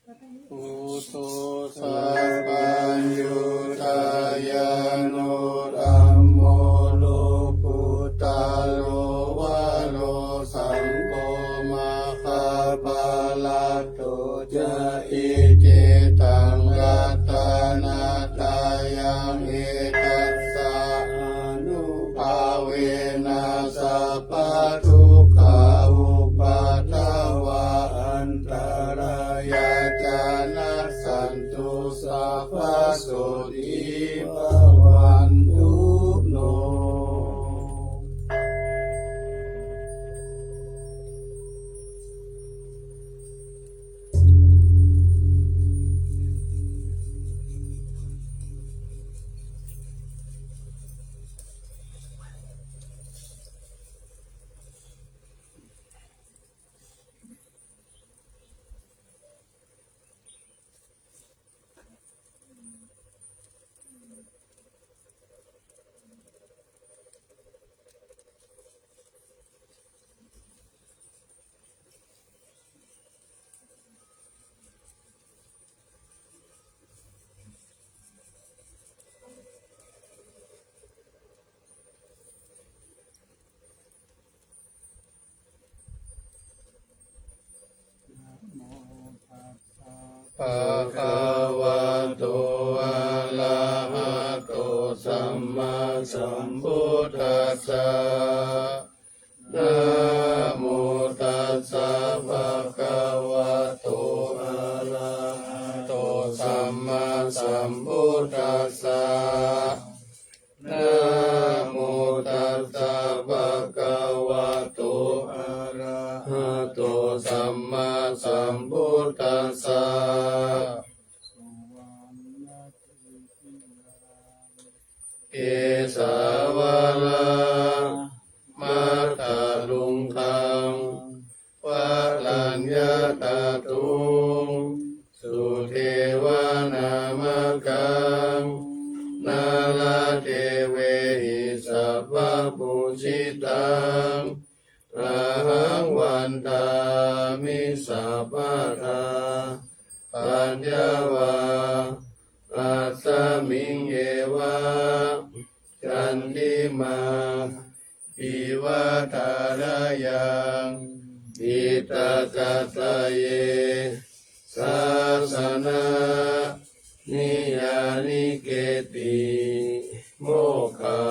อุตุสัพพัญญูตายานุธัมโมโลกุตาโลวะโลสัมโฆมะคาปะละโตจะอิเจตังรัตนาตายังเอตัสสะอนุภาเวนัสสะปะทุกขาอุปัฏฐวะอันตรายาจานะสันตุสัพพะโสติภวันตุโนภะคะวะโตอะระหะโตสัมมาสัมพุทธัสสะนะโมตัสสะภะคะวะโตอะระหะโตสัมมาสัมพุทธัสสะนะโมตัสสะภะคะวะโตอะระหะโตสัมมาสัมพุทธัสสะเอสาวะละมัตตาลุงคังวะลัญญาตาตุงสุเทวานามกังนาลาเทเวหิสัพพะปุชิตังระหังวันตามิสัพพะทาปัญญาวาอัสสมิงเยวะจันติมาปิวะทารายังอิตาจัสสะเยสาสนานิยานิเกติโมฆะ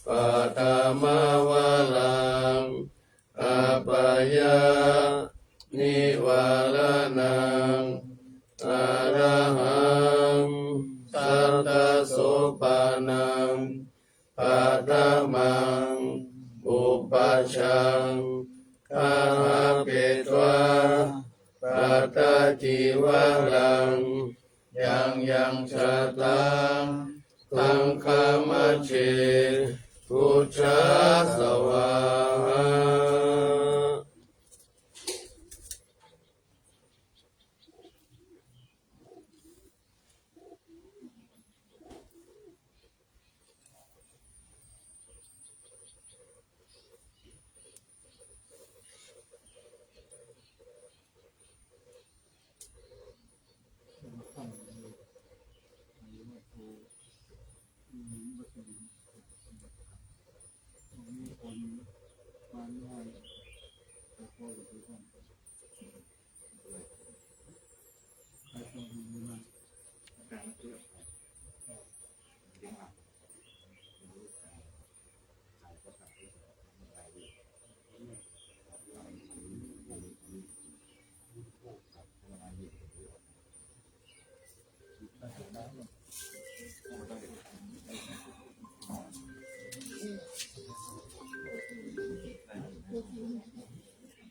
ปัตตมาวะลังอัปปยานิวาลานังอะระหังสัตตโสปานังปัตตมังอุปัชชังคาหะเปตวะปัตตจิวะรังยังชะตังตังคามะเชพุทธาสวาหา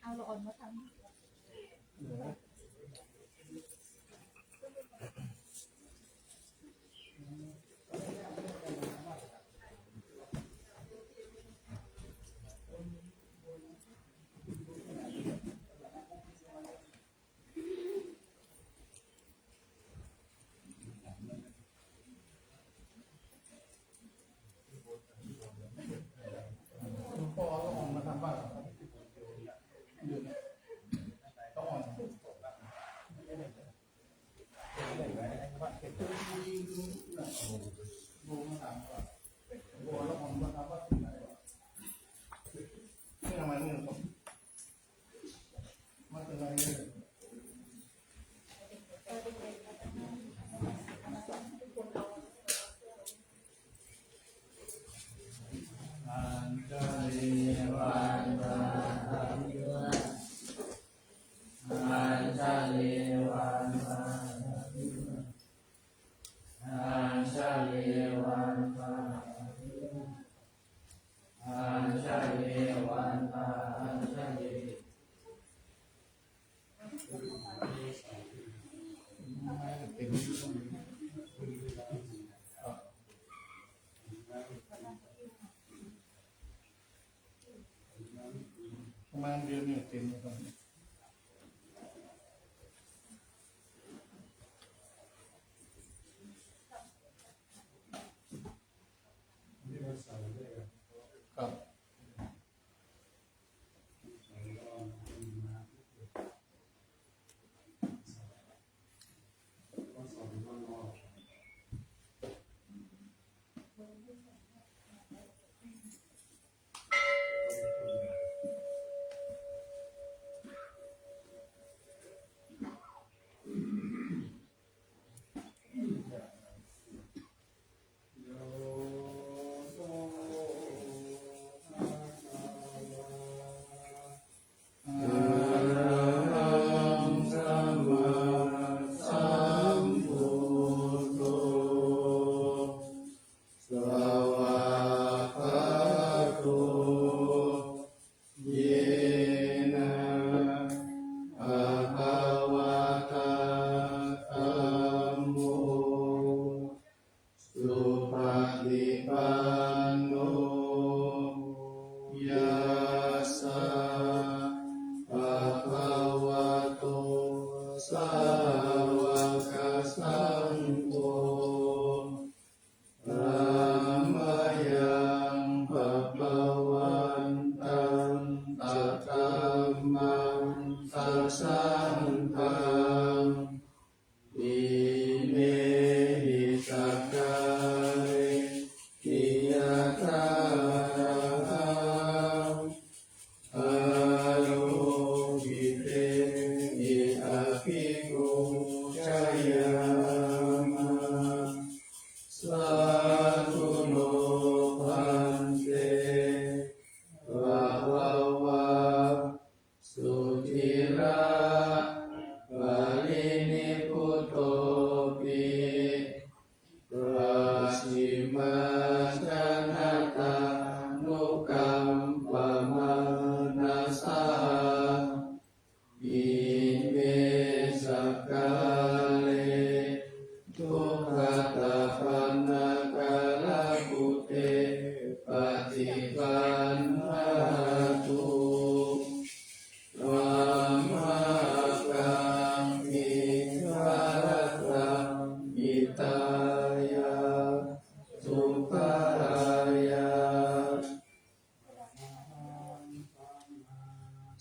เอาเราอ่อนมาทำ ต็มประมาณเดือนนี้เต็มครับครับ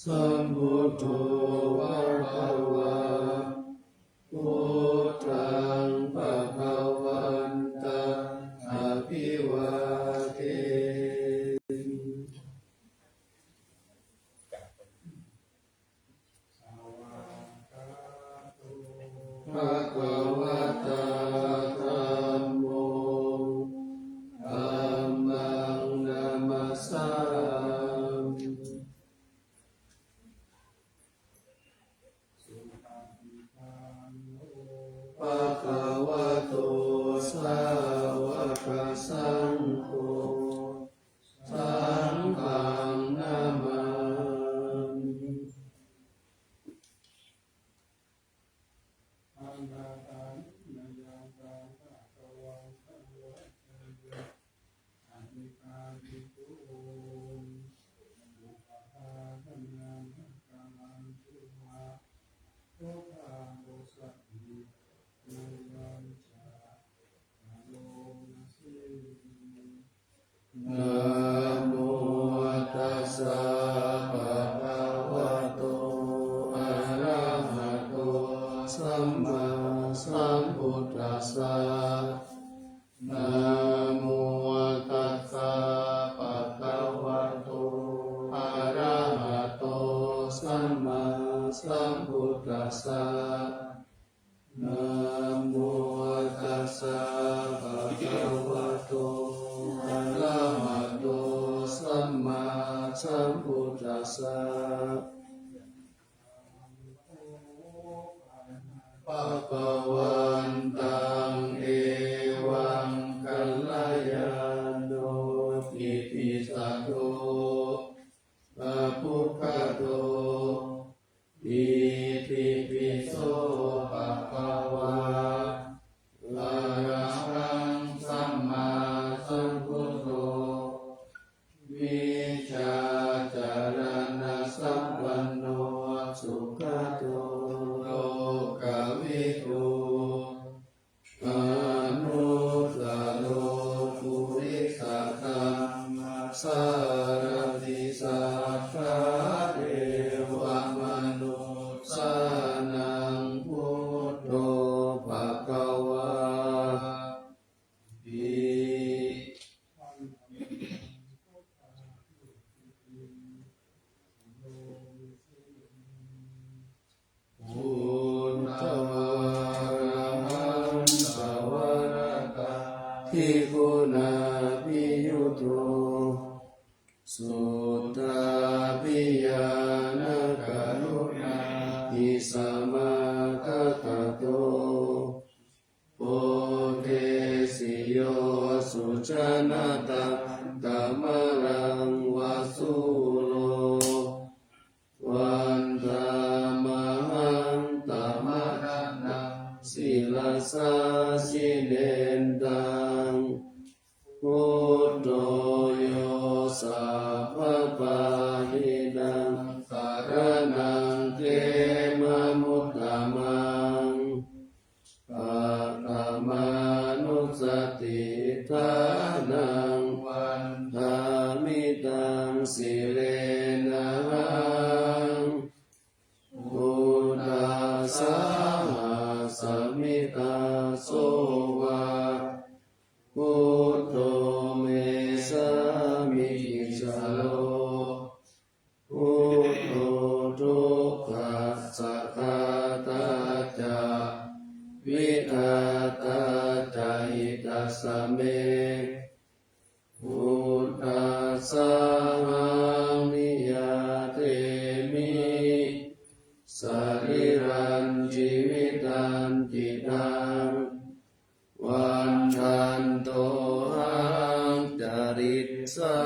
สัมพุทโธภะคะวะพุทธังภะคะวันตังอภิวาเทภะคะวะตาธัมโมธัมมังนัมมัสสามิ ภะคะวะโตสาวกสังโฆสังฆังนามามินะโมตัสสะภะคะวะโตอะระหะโตสัมมาสัมพุทธัสสะนะโมตัสสะภะคะวะโตอะระหะโตสัมมาสัมพุทธัสสะนะโมตัสสะภะคะวะโตอะระหะโตสัมมาสัมพุทธัสสะภะคะวันตังเอวังกัลยาโนอิติสัตโตภะพุทธโตอิติปิโสภะคะวะ สมาคัตโตโพเทสิโยสุชนะตังตัมมรังวาสุโลวันธามหังตัมมรังศิลาสาสิเนนตังพุทโธโยสัพพปาหินังสารนังเขมมุตตมังปัตตมานุสติทานังวันธามิตังสิเลนะหังพุทธัสสะสมิตาโสวะพุทโธเมสามิจโลพุทโธทุกขัสสะทาตาจาวิอาตาจาหิตัสสะเมพุทธัสสะนิยาเตมิสรีรันชีวิตันจิตังวันทันโตหังจาริสา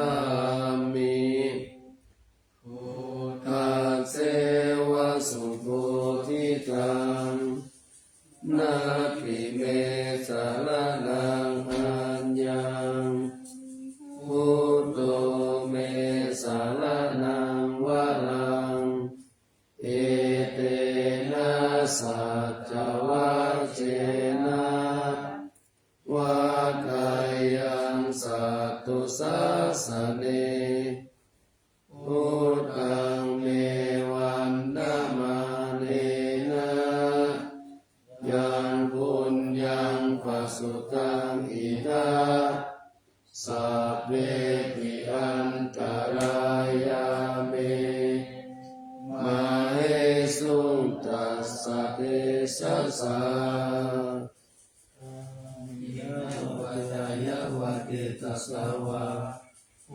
มิพุทธัสเสวะสุโพธิตังนาคิเมสารนังอัญญังพุทโธเมสารนังวะลังเอเตนะสัจจวัชเชนะวัฏฏายังสัตตุสัสสะเนพุทธังเมวันดมาเนนะยังปุญญังปัสสุตังอิทาสัพเพปิอันตรายาเมมาเหสุตัสสะเทสะสะยะวัจยะวะเตตัสสะวะ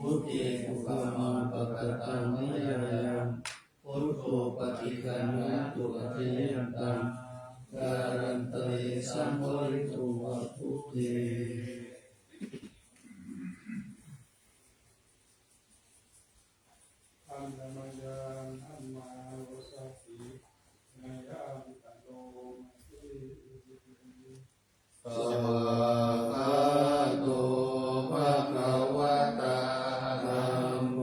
พุทธิภุกมังปะกตังนิยายังพุทโธปฏิกัณณตุอธิยันตังการันเตสัมภริตุวะพุทธิ อันธรรมยังอัมมาวสัพพินายามิตโตมัสสิสวากขาโตภะคะวะตาธัมโม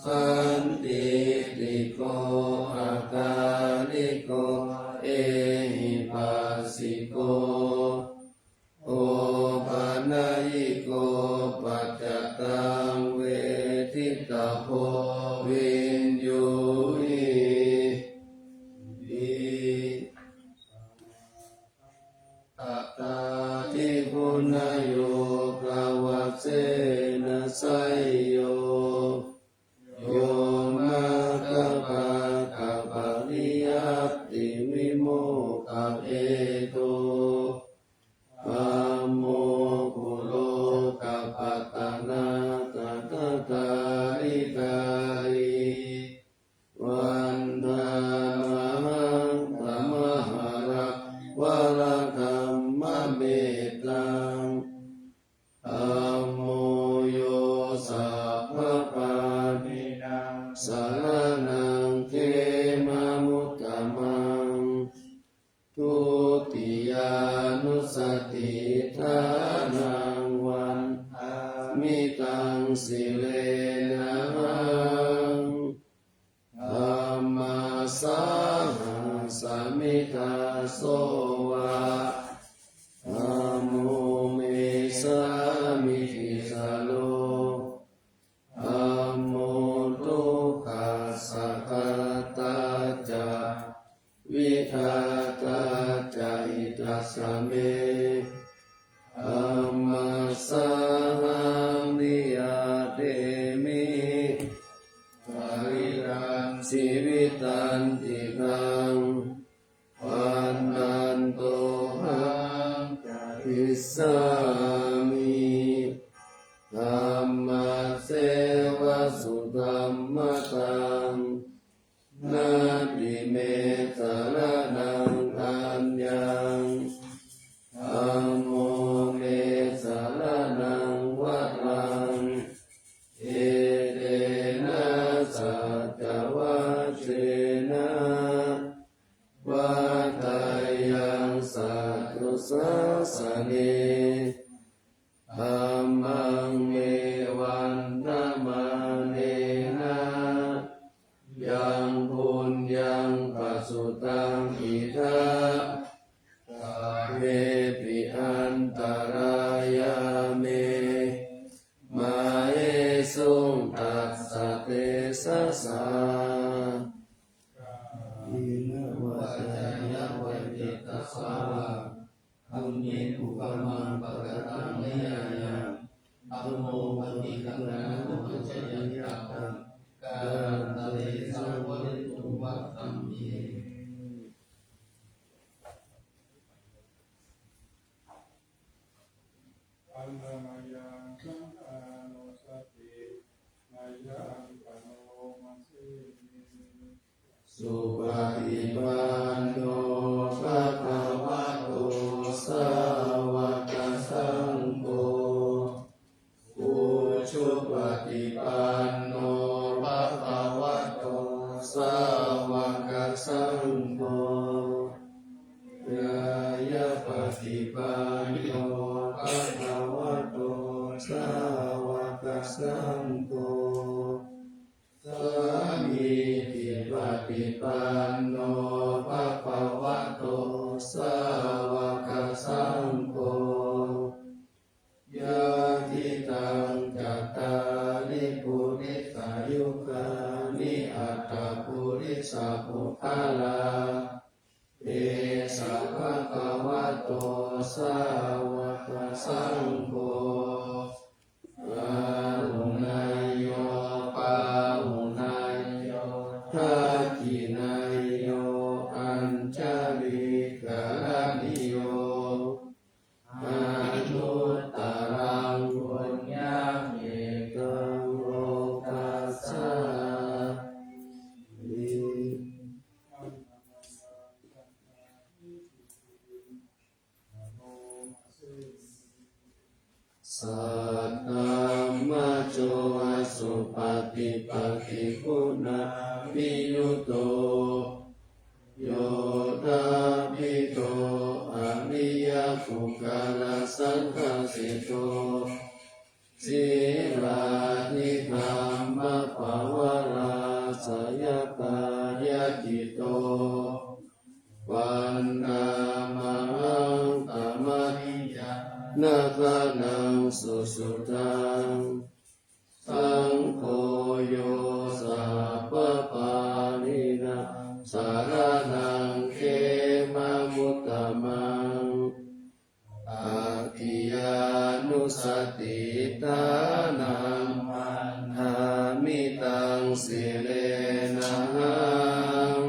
สันติติโกอาคาลิโกเอหิปัสสิโกโอปะนะยิโกปัจจตังเวทิตาโพวินยูหิอัตตาทิพุนโยกาวะเสนะไสโยโยมาคะปะกะปะริยัตติวิโมกขเอโตปัมโมกุโลกัปปะตะนาตถาตาริกาลิวันธามหังธรรมหารักวะระธัมมะเมตังธัมโมโยสัพพปานินังสารนังเขมมุตตมังทุติยานุสติทานังวันมิตังสิเลนะหังธัมมาสาหังสมิทาโสวะธัมโมเมสามิทิสาโลธัมโมทุกขัสสะคาตาจาวิอาตาจาหิตัสสะเมธัมมัสสะหังนิยาเตมิปริรังชีวิตันติกังวันนันโตหังจาริสามิธัมมาเสวะสุธัมมตังนาติเม วัฏยังสัตตุสัสสะเนธัมมังเมวันตมะเนนะยังปุญญังปัสสุตังอิทัปเวปิอันตรายาเมมาเอสุงตัสสะเตสะสะอินะวัจยะวัจจิตัสสะวะธัมเมอุปมังปะกตังนิยายะธัมโมปฏิคันนะโมชยยะตังกาตะเตสังวริตุวัตตัมเมอันธมายังสังฆานุสตินายังปะโนมัสสิสุปฏิปันโนภะคะวะโตสาวกสังโฆอุชุปฏิปันโนภะคะวะโตสาวกสังโฆยายะปฏิปันโนภะคะวะโตสาวกสังโฆสามีจิปฏิปันโนภะคะวะโตสาวกสังโฆยะทิตังจัตตาริปุริสายุคานิอัตตปุริสาภุคาลาเอสะภะคะวะโตสาวกสังโฆอาหุนายโยปาหุนายโยทักขินายโยอัญชลิกานิโยอนุตตรังปุญญังเอกังโลกัสสะลิ อันธมายังสังฆานิโนมัสสิ สัตตมะโจสุปฏิปันติคุณาวิยุตโตโยธาภิโตอริยภูกาลสังฆสิโตสีลานิธรรมภาวราสยกายจิโตวันนามหังตมันิยานาคานังสุสุตังสังโฆโยสัพพปานินาสารนังเขมามุตตมังอาทิยานุสติตานังมันหามิตังสิเลนะหัง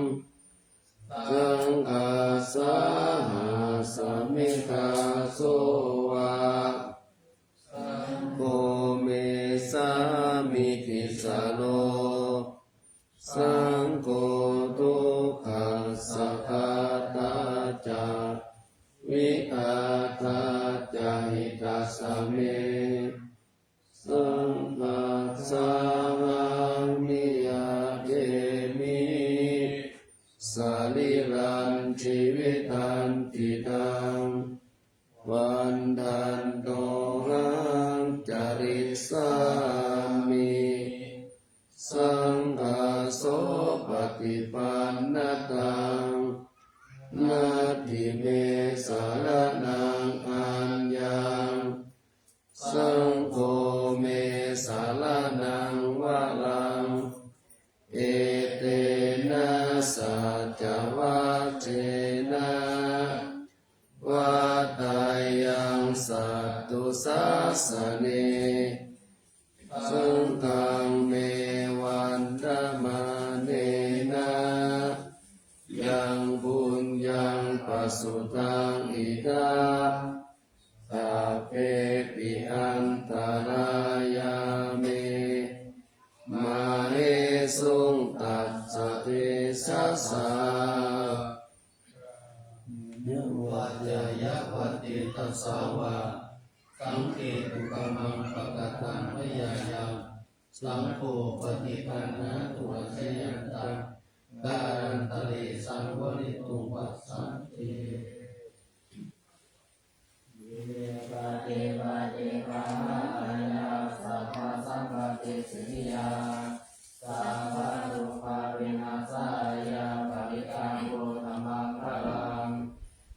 สังฆาสาหาสมิทาโสวะโกเมสามิทิสาโลสังโฆทุกขัสสะคาตาจาวิอาตาจาหิตัสสะเมสังฆัสสะมิยาเยมิสาลิรันชีวิตันติตังวันทันโตหังจาริสามิสังฆาโสปฏิปันนตังนาทิเมสารนังอัญญังสังโฆเมสารนังวะลังเอเตนะสัจจวัตเถนะวัฏยังสัตตุสัสสะเนสังฆังเมวันตมะเนนะยังบุญยังปัสสุตังอิทาสัพเพปิอันตรายาเมมาเอสุงตัสสะเตสะสะยะวัจยะวัตติตัสสะวะสังเฆตุกะมังปะกะตังพยายังสังโฆปฏิปันนะตุวะชยันตังก การันตริสังวริตุวัสสันติ ปฏิบัติปะหายาสัพพะสัมปติสิยาสัพพะทุกขวินาศายาปริตังโกธรรมังพลัง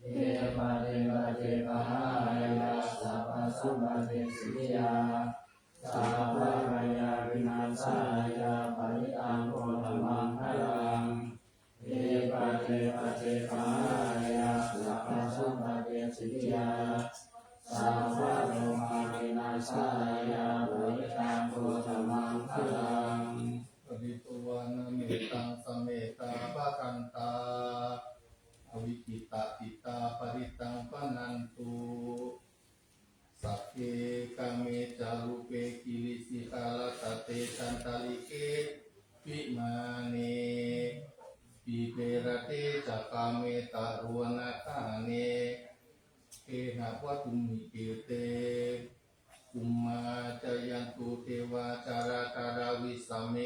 เยปฏิบัติปะหายาสัพพะสัมปติสิยาสัพพะมายาวินาศายาปริตังโกธรรมังพลังเยปฏิบัติปะหายาสัพพะสัมปติสิยาสัพพะโลมาวินาศายาปริตังโกธรรมังพลัง ปริตุวานเมตังสเมตาภะกันตาอวิกิตาปิตาปริตังปนันตุสัพเพกาเมจารุเปกิริสิกาลตเตชันตาลิเกวิมาเนปิเประเตจักกาเมตารุวนาคาเนเอหะวะตุมิเกเตกุมมาจยันตุเทวาจาราตาราวิสเม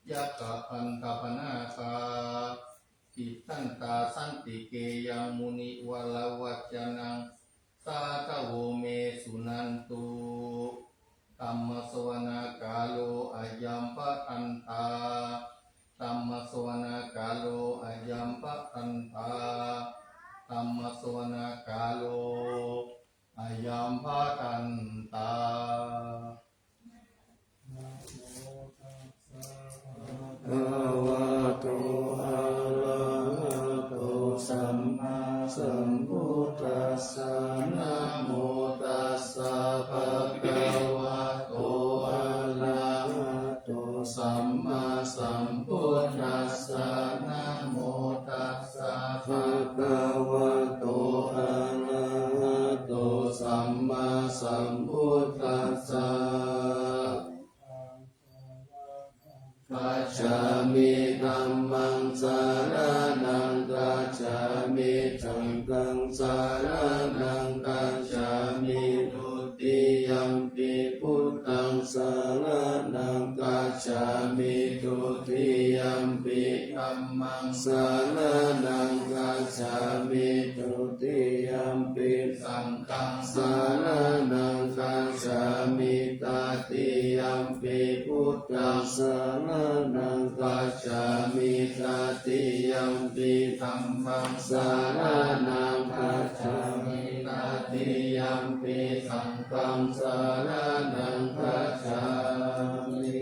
ยักขะพันธปนาคาจิตตันตาสันติเกยังมุนิวลาวัจนังสาทโวเมสุนันตุธัมมสวนากาโลอายัมปะอันตาธัมมสวนากาโลอายัมปะอันตาธัมมสวนากาโลอายัมภะตันตา นะโมตัสสะ ภะวะโตอะระหะโตสัมมาสัมพุทธัสสะนะโมตัสสะภะคะวะโตอะระหะโตสัมมาสัมพุทธัสสะนะโมตัสสะภะคะวะโตอะระหะโตสัมมาสัมพุทธัสสะ กัจฉามิธัมมังสารนังกัจฉามิสังฆังสารนังกัจฉามิทุติยัมปิพุทธังสารนังกัจฉามิทุติยัมปิธัมมังสารนังกัจฉามิทุติยัมปิสังฆังสารนังกัจฉามิตติยัมปิพุทธังสารนังกัจฉามิตติยัมปิธัมมังสารนังกัจฉามิตติยัมปิสังฆังสารนังกัจฉามิ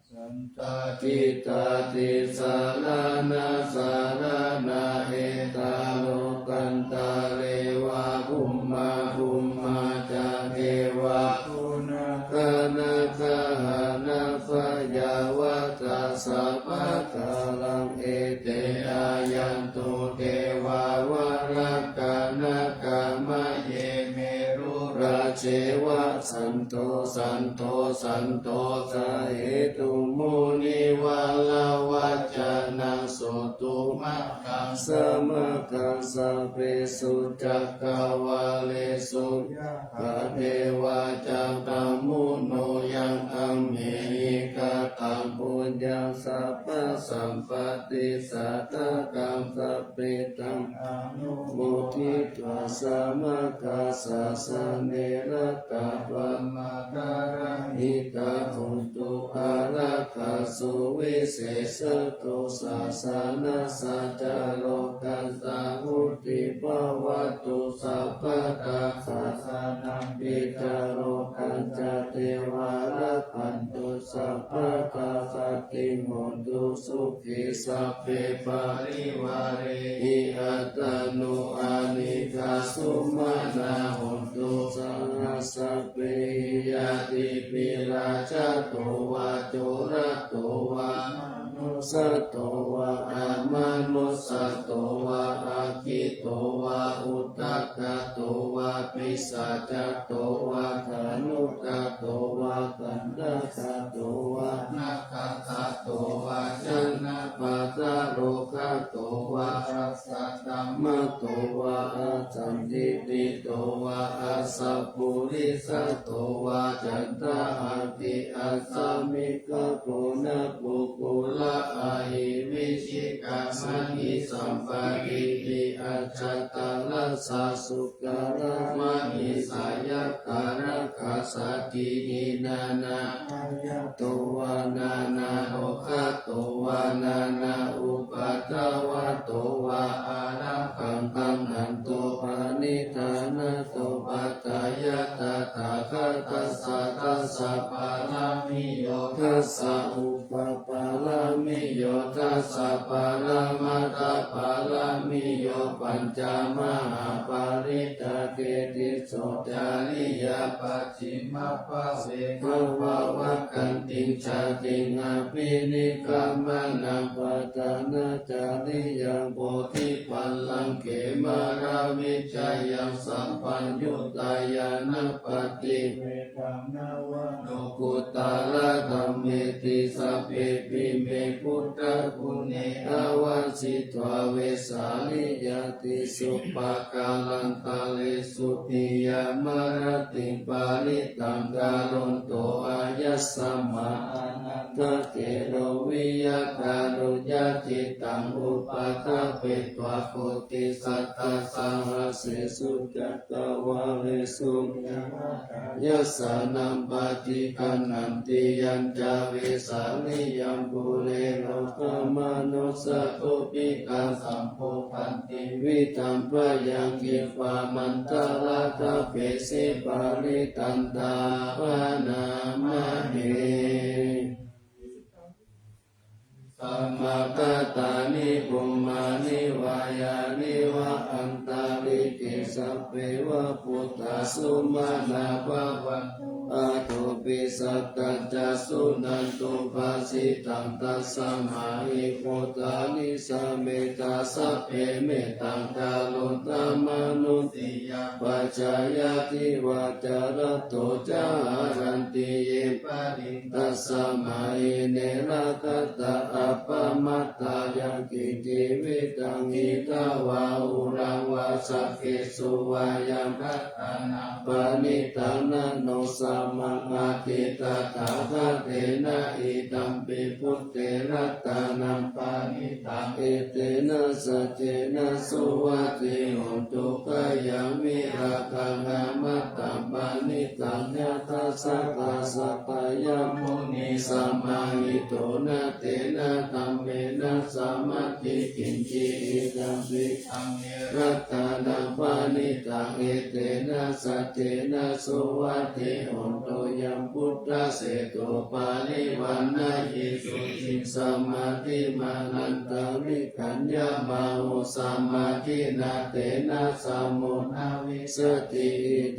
สันตติตาติสารนาสารนาเอตาโลกันตาเลวะภุมมาภุมมาจาเทวะปุณกนาคานาฟยาวะตาสัพพะกาลังเอเตอายันตุเทวาวรากานากามะเยเมรุราเชวะสันโตสันโตสันโตสาเหตุมุนิวาลาวัจจานังสุตุมะกังสมะกังสเปสุจักกวาเลสุภะเทวาจักตัมมุโนยังอัมเหหิกตังปุญญังสัพพะสัมปติสัตตกังสัพเพตังอนุโมทิตวาสมะกัสสะสะเนระตะปัมมาการะหิตาหุตุอาระกัสสุวิเศษตุสัสสะนะสัจจโลกัสสะหุติภวัตุสัพพะตาสัสสะนัมปิจโลกัจจเทวาระพันตุสัพพะตาสัตติโหตุสุขิสัพเพปะริวาเรหิอัตโนอานิกาสุมาณาโหตุสังฆสัพเพยติปิราชาโตวะโจระโตวะสัตโตวะอามานุสัตโตวะอาคิโตวะอุตตกะโตวะปิสัจจโตวะธนุกะโตวะกันดะกะโตวะนาคาตะโตวะจันนะปัตตะโลกะโตวะรัสสะธัมมะโตวะอาจันติติโตวะอาสัพพุริสัตโตวะจันตะอาติอาสามิกะโกนะปุกุล ชิกามหิสัมปะริติอัจจตังลัสสะสุกะระมะหิสายะการะคัสสติหินานาโตวานานาโอคะโตวานานาอุปัฏฐวะโตวาอารังคังตังหันโตปานิธานะโตปัตตายะตถาคตัสสะตัสสะปารามิโยทัสสะอุปปารามิโยทัสสะปารามัตถปารามิโยปัญจมหาปาริตเกติโสจาริยปัจฉิมภะเวภวะวัคคันติชาติงอภินิกามนังปัตตานาจาริยังโพธิปัลลังเขมาราวิจัยยังสัมปัญญุตายานปฏิเวทังนาวะโนกุตตาละธัมเมติสัพเพปิเมพุทธคุณเนอาวาสิตวาเวสาลิยติสุปะกาลันตาเลสุติยามารติปาลิตังกาลนโตอายัสสมาอานันทเกโรวิยาการุญาจิตังอุปาทเปตวะโคติสัตตาสังหเสสุจัตตวะเวสุยัสสานัมปะจิกัณนันติยัญจาเวสาลิยัมปุเรโลกมนุสสตุปิกาสัมโพพันติวิตัมปะยังกิปามันตะละตะเปสิปาริตันตาปนามะเมสัมมาตตานิปุมมานิวายานิวะอันตาลิกิสัพเพวะพุทธสุมาณาภวันอาตุปิสัตตัจจสุนันตุภาสิตังตัสสะมาหิพุทธานิสัมเมตาสัพเพเมตังกาโลตมนุติยาปัจจายติวาจารโตจารันติเยปะริตัสสะมาหิเนระกัตตะอัปปมัตตายังกิจิวิตังหิตาวาอุรังวาสักเกสุวายังพัตตานังปานิตังนะโนสัมมังอาทิตตถาคเตนะอิตัมปิพุทเตรัตตานังปานิตังเอเตนะสัจเจนะสุวัติโหตุกะยังมิราคังอามัตตังปานิตังยะทัสสะตาสัพพยัมมุนิสัมมาหิโตนะเตนะธัมเมนะสัมมัตติกินจิตัมปิธัมเมรัตตานังปานิตังเอเตนะสัจเจนะสุวัติโหตุยัมพุทธเสโตปาลิวันนายิสุจิสัมมาทิมานันตาวิคัญญามาหุสัมมาทินาเตนะสัมมุนาวิสติ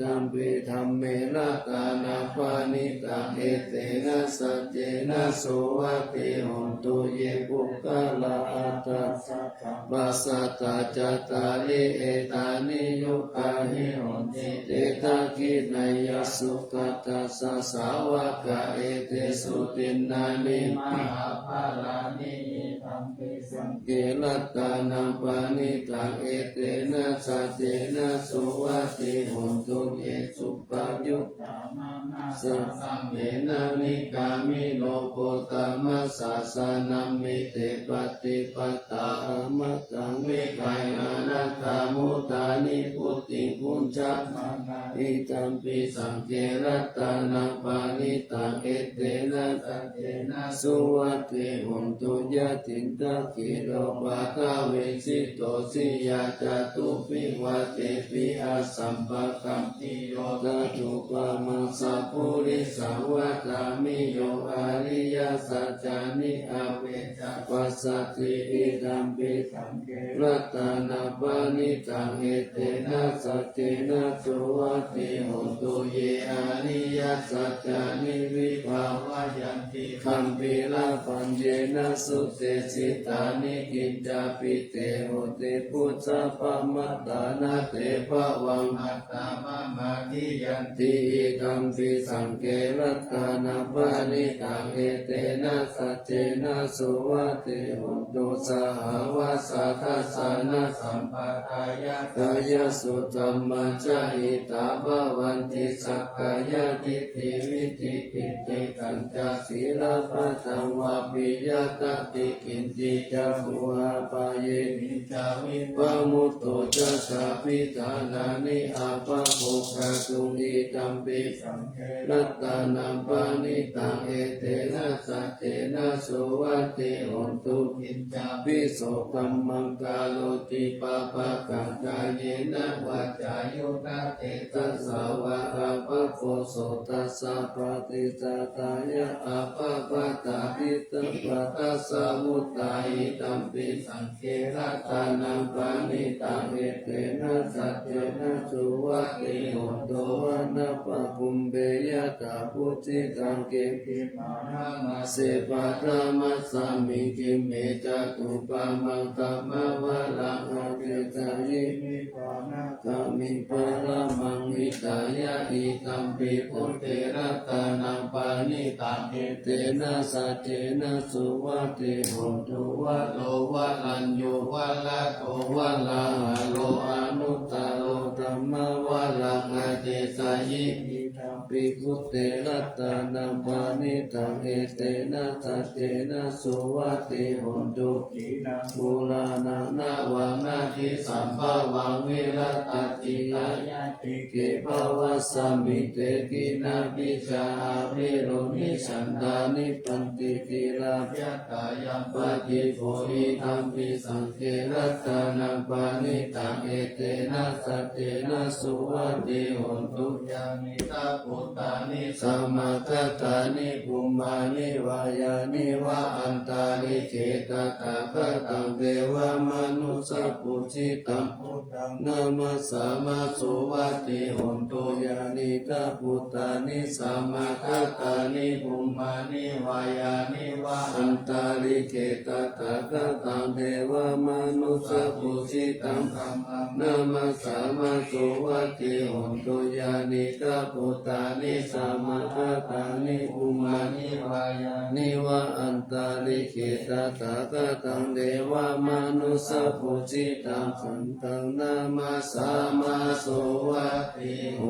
ธัมปิธัมเมรัตตานังปานิตังเอเตนะสัจเจนะสุวัติโหตุเยปุคคลาอัตตัสสะปัสสัตตาจตาริเอตานิยุคาหิโหติเตตะกินายสุขัตตัสสะสาวกะเอเตสุตินนานิมหาภาลานิธัมปิสังเกลัตตานังปานิตังเอเตนะสัจเจนะสุวัติโหตุเยสุปะยุตตามานาสัมเมนะมิกามิโลโกตมัสสะสะนัมมิเตปฏิปตาอมตังวิกายนานัตตามุตานิพุตติพุญจมานาอิตัมปิสังเกรัตตานังปานิตังเอเตนะสัจเจนะสุวัติโหตุยะตินตะกิโลปะทะเวสิโตสิยาจตุปิวัติปิอาสัมปะกัมติโยตถุปะมัสสะปุริสังวัฏามิโยอาริยสัจจานิอเวจะปัสสติอิธัมปิสังเกรัตตานังปานิตังเอเตนะสัจเจนะสุวัติโหตุเยอาริยสัจจานิวิภาวะยันติคัมปิลาปัญเจนะสุเตสิตานิกิจจาปิเตโหติพุทธปมัตตานาเตภวังอัตตามะมาทิยันติคัมปิสังเกรัตตานังปานิตังเอเตนะสัจเจนะสุวัติโหตุสหวัสสัทธัสสะนะสัมปทายะกายสุตัมมัจจหิตาภวันติสักกายทิฏฐิวิธิกิจติกัญจศีลปัตตังวาปิยตติกินจิจา สุอาปาเยนิจาวิปมุตโตจะสัพพิธานานิอาภะโภคาตุงิตัมปิสังเกรัตตานัมปานิตังเอเตนะสัจเจนะสุวัตติโหนตุกินจาภิโสกัมมังกาโลติปะปะกังกายเยนะวัจจายุนาเตตัสสาวะอาภะโพโสตัสสะปฏิจจตายะอาภะปะตาปิตปะตัสสะมุตตาหิตัมปิสังเกรัตตานัมปานิตังเอเตนะสัจเจนะสุวัตติโหนตุวะนะปะปุมเบยะตาปุจิตังเกปิมานะมาเสปะตามัสสามิกิเมจตุปะมังคัมมะวะลังอะเกตายิมิปานะกามิปะระมังวิตายะอิตัมปิปุเตระตานังปานิตังเอเตนะสัจเจนะสุวัตติโหนตุวะโลวะลันโยวะละโตวะลาหะโลอนุตตโรธัมมวะลังอะเตสายิอิตัมปิปุเตระตานังปานิตังเอเตนะสัจเจนะสุวัตติโหนตุขีนังบุรานังนาวังนาทิสัมภาวังวิรัตติยายะติเกภวะสัมมิเตกินาปิจาภิโรนิสันดานิปันติกิราภยตายัมปะติโภอิธัมปิสังเกรัตตานังปานิตังเอเตนะสัจเจนะสุวัตติโหนตุยามิตาปุตตานิสัมมาทัตตานิภูมานิวายานิวะอันตาลิเจตตาคตังเทวมนุสสปุจิตังพุทธังนามัสสามาสุวัตติโหนตุยานิตาปุตตานิสัมมาทัตตานิภูมานิวายานิวะอันตาลิเจตตาคตังเทวมนุสสปุจิตังธัมมังนามัสสามาสุวัตติโหนตุยานิตาปุตตานิสัมมาทัตตานิภูมานิวายานิวะอันตาลิเจตตาคตังเทวมนุสสปุจิตังสันตังนามัสสามาสุวัตติโห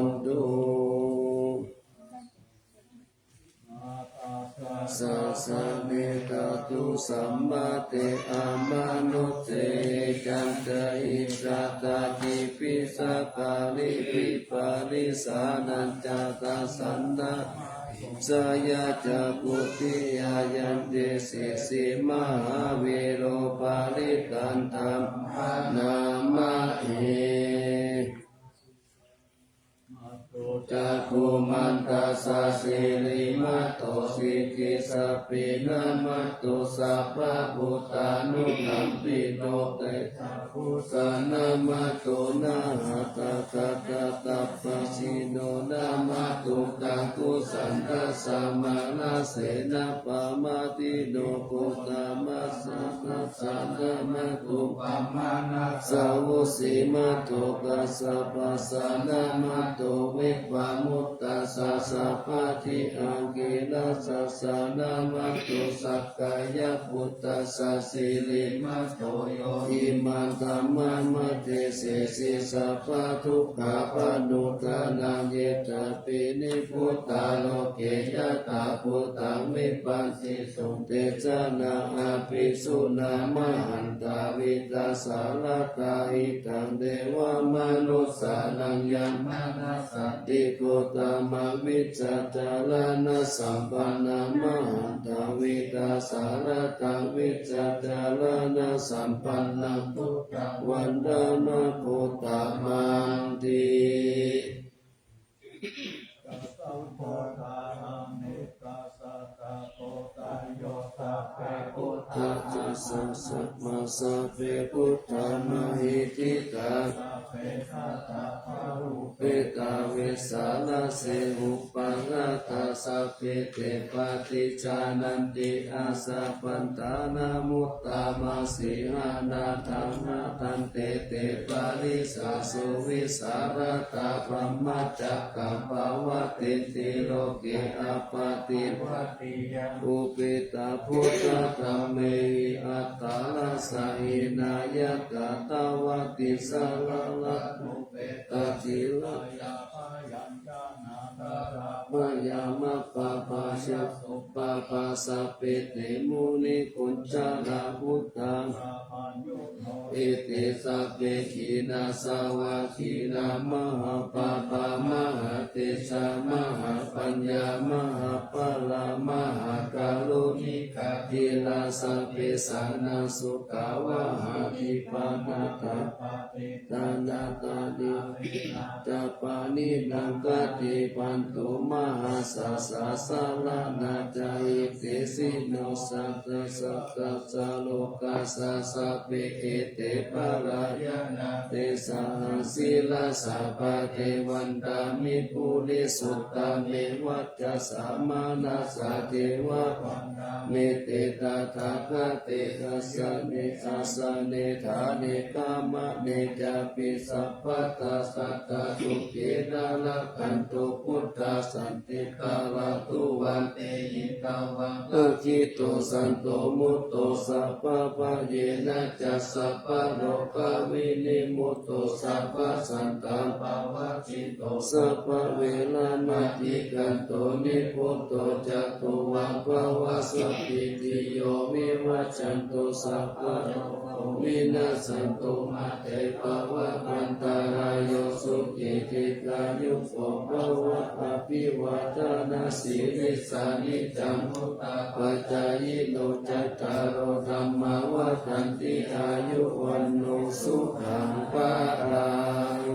นตุสัสสะเมตตุสัมมาเตอะมานุเตจันตอิสระตาติปิสักกาลิปิปาลิสานัญจตสันนะสยะจักขุติยายันเตสิสิมหาเวโรปาลิกันธัมมานามาเอจักขุมันตัสสะสิริมัตโตสิกิสัพพินามัตโตสัพพะพุทธานุกัมปิโนเตจักขุสันนามัตโตนาหะตะกะตะตัปปะสิโนนามัตโตตังกุสันตัสสะมานาเสนะปะมาติโนโกตามัสสะนัสสะนะมัตโตปัมมานะสาวุสีมัตโตกัสสะปัสสะนะมัตโตวิปะมุตตัสสะสัพพะทิอังกินัสสะสะนะมัตโตสักกายพุทธัสสะสิริมัตโตโยอิมันธัมมัมมะเทเสสิสัพพะทุกขะปะนุตานังเยตปินิพุทธาโลเกยะตาพุทธังวิปัสสิสุเตจานาอาภิสุนามหันตาวิตาสารตาหิตังเดวมนุสสานังยัมมานัสสติโกตมังวิจจารณะสัมปันนามหันตาวิตาสารตังวิจจารณะสัมปันนังพุทธวันดานะโกตมันติสัมโพธานิกัสสะตะโกตโยสัพเพพุทธะสัสสะมาสัพเพพุทธามหิติตาสัพเพสัตตะภารุเปตาเวสานาเสหุปังนาตาสัพเพเตปฏิจานันติอาสัพพันตานามุตตามาสีหานาธัมมาทันเตเตปาริสาสุวิสารตาพรหมจักกัมภาวติติโลเกอปติวัติยังอุปิตาพุทธธรรมเมหิอัตตาลสะหินายกะตาวติสารละอุเปตจิลยาพยัญชนะตารา ปะยามะปะปะชะปะปะสัพเพเตมุนิกุญจาราพุทธังอิติสัพเพขีนาสาวะขีนามหาปะปะมหาเตชะมหาปัญญามหาปะลามหากาลุนิกาทิลาสัพเพสานาสุขาวะหาทิปานาตาตานาตาดิตาปานินังกติปันตุมหาสาสาสาลานาจายเตสิโนสัตตสัตตสาโลกาสาสะเปเอเตปะรายานาเตสาสิลาสาปะเทวันตามิปุริสุตตาเมวัจจะสามานาสาเทวะเมเตตาทาคาเตทัสสะเนอาสะเนธาเนกามะเนจาปิสัพพตาสัตตาทุเกดาลกันตุพุทธาสันติกาลาตุวันเตหิตาวังอคิโตสันโตมุตโตสัพพะปะเยนะจัสสัพพะโลกาวินิมุตโตสัพพะสันตังภาวะจิตโตสัพพะเวลานาทิกันโตนิพุตโตจัตตุวังภาวะสัพพิติโยวิวัจจันตุสัพพะโลกวินาสันตุมาเตภวะอันตรายโยสุขิติกายุโกภวะอภิวาทนาสีริสานิจังมุตตาปัจจายโนจัตตารโอธรรมาวะทันติอายุวันโนสุขังภะลัง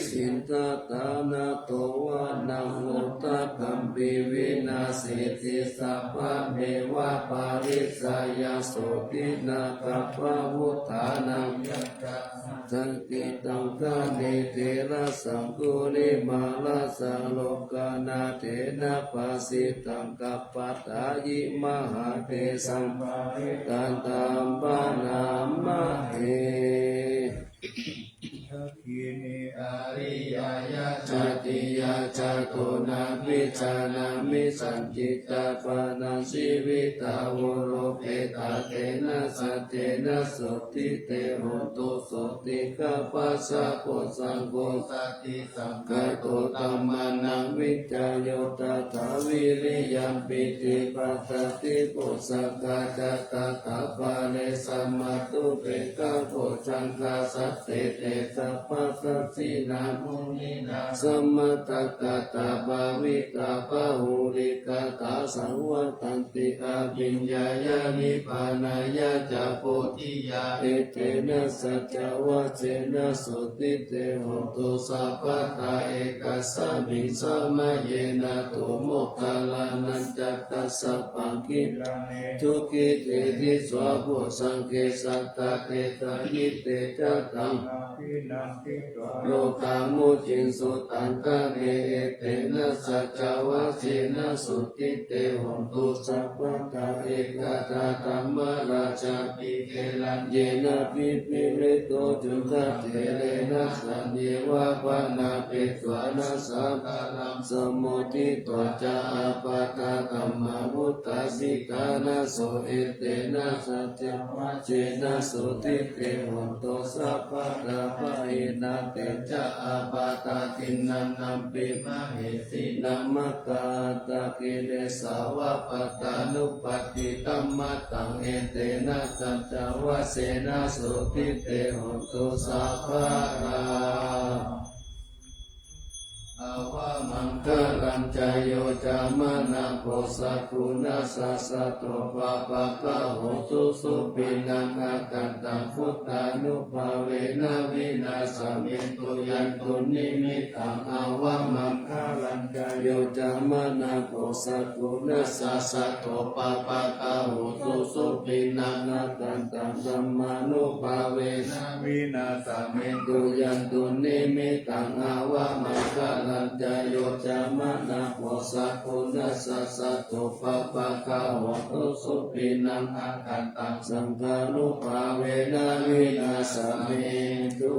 สินตตานาโตวะนังโลตตัมปิวินาสิติสัพพะเมวะปาริสายาโสตินาคัปปะวุธานังยัจจสังกิตังกาเนเทระสังกุลิมาลาสาโลกานาเทนะปัสสิตังกัปปะตายิมหาเทสัมปาริตันตัมปะนามะเอทินิอาริยายะจติยาจโตนาวิจานามิสันจิตาปานาชีวิตาวโลเกตาเตนะสัจเจนะสุติเตโหตุสุติกาปัสสะโพสังโฆสัตติสังกโตตัมมานังวิจายโยตถาวิริยัมปิติปัสสติโพสังกาจตตาปะเลสัมมาตุเปกะโพสังกาสัตเตเตสัพพะสัสสินามุนินาสัมมาตัตตาภาวิตาภาหุริกาตาสังวัตันติอาปิญญายานิพานายาจาโพธิยาเอเตนะสัจจวัจเจนะสุติเตโหตุสัพพะตาเอกสามิสมัยเยนะตุโมกขลานันจัตตัสสะปังคิลาเนทุกิเตติสวะโพสังเกสัตตะเตตะยิเตจัตตังโลกามุจินสุตังกะเมเตนะสัจจวัจเจนะสุติเตโหตุสัพพะตาเอกตาธัมมราชาปิเกลันเยนะปิปิริโตจุนทะเทเรนะสันเยวะปะนาเปตวานะสัพพะลังสมุทิโตจาอาปะตาธัมมาวุตตาสิกานะโสเอเตนะสัจจวัจเจนะสุติเตโหตุสัพพะตาภะเอนะเตจาอาปะตาตินันนัมปิมะเหสินัมมะกาตะกิเลสาวะปะตานุปปติตัมมะตังเอเตนะสัจจวัสเสนะสุติเตโหตุสัพพะลาอาวะมังคลังใจโยจามะนะโพสักุณัสสะสะโตปะปะกะโหตุสุปินังอากันตังพุทธานุภาเวนะวินาศมิตุยันตุนิมิตังอาวะมังคลังใจโยจามะนะโพสักุณัสสะสะโตปะปะกะโหตุสุปินังอากันตังธัมมานุภาเวนะวินาศมิตุยันตุนิมิตังอาวะมังคลังใจโยจามะนะโพสักุณัสสะสะโตปะปะกะโหตุสุปินังอากันตังสังฆานุภาเวนะวินาศมิตุ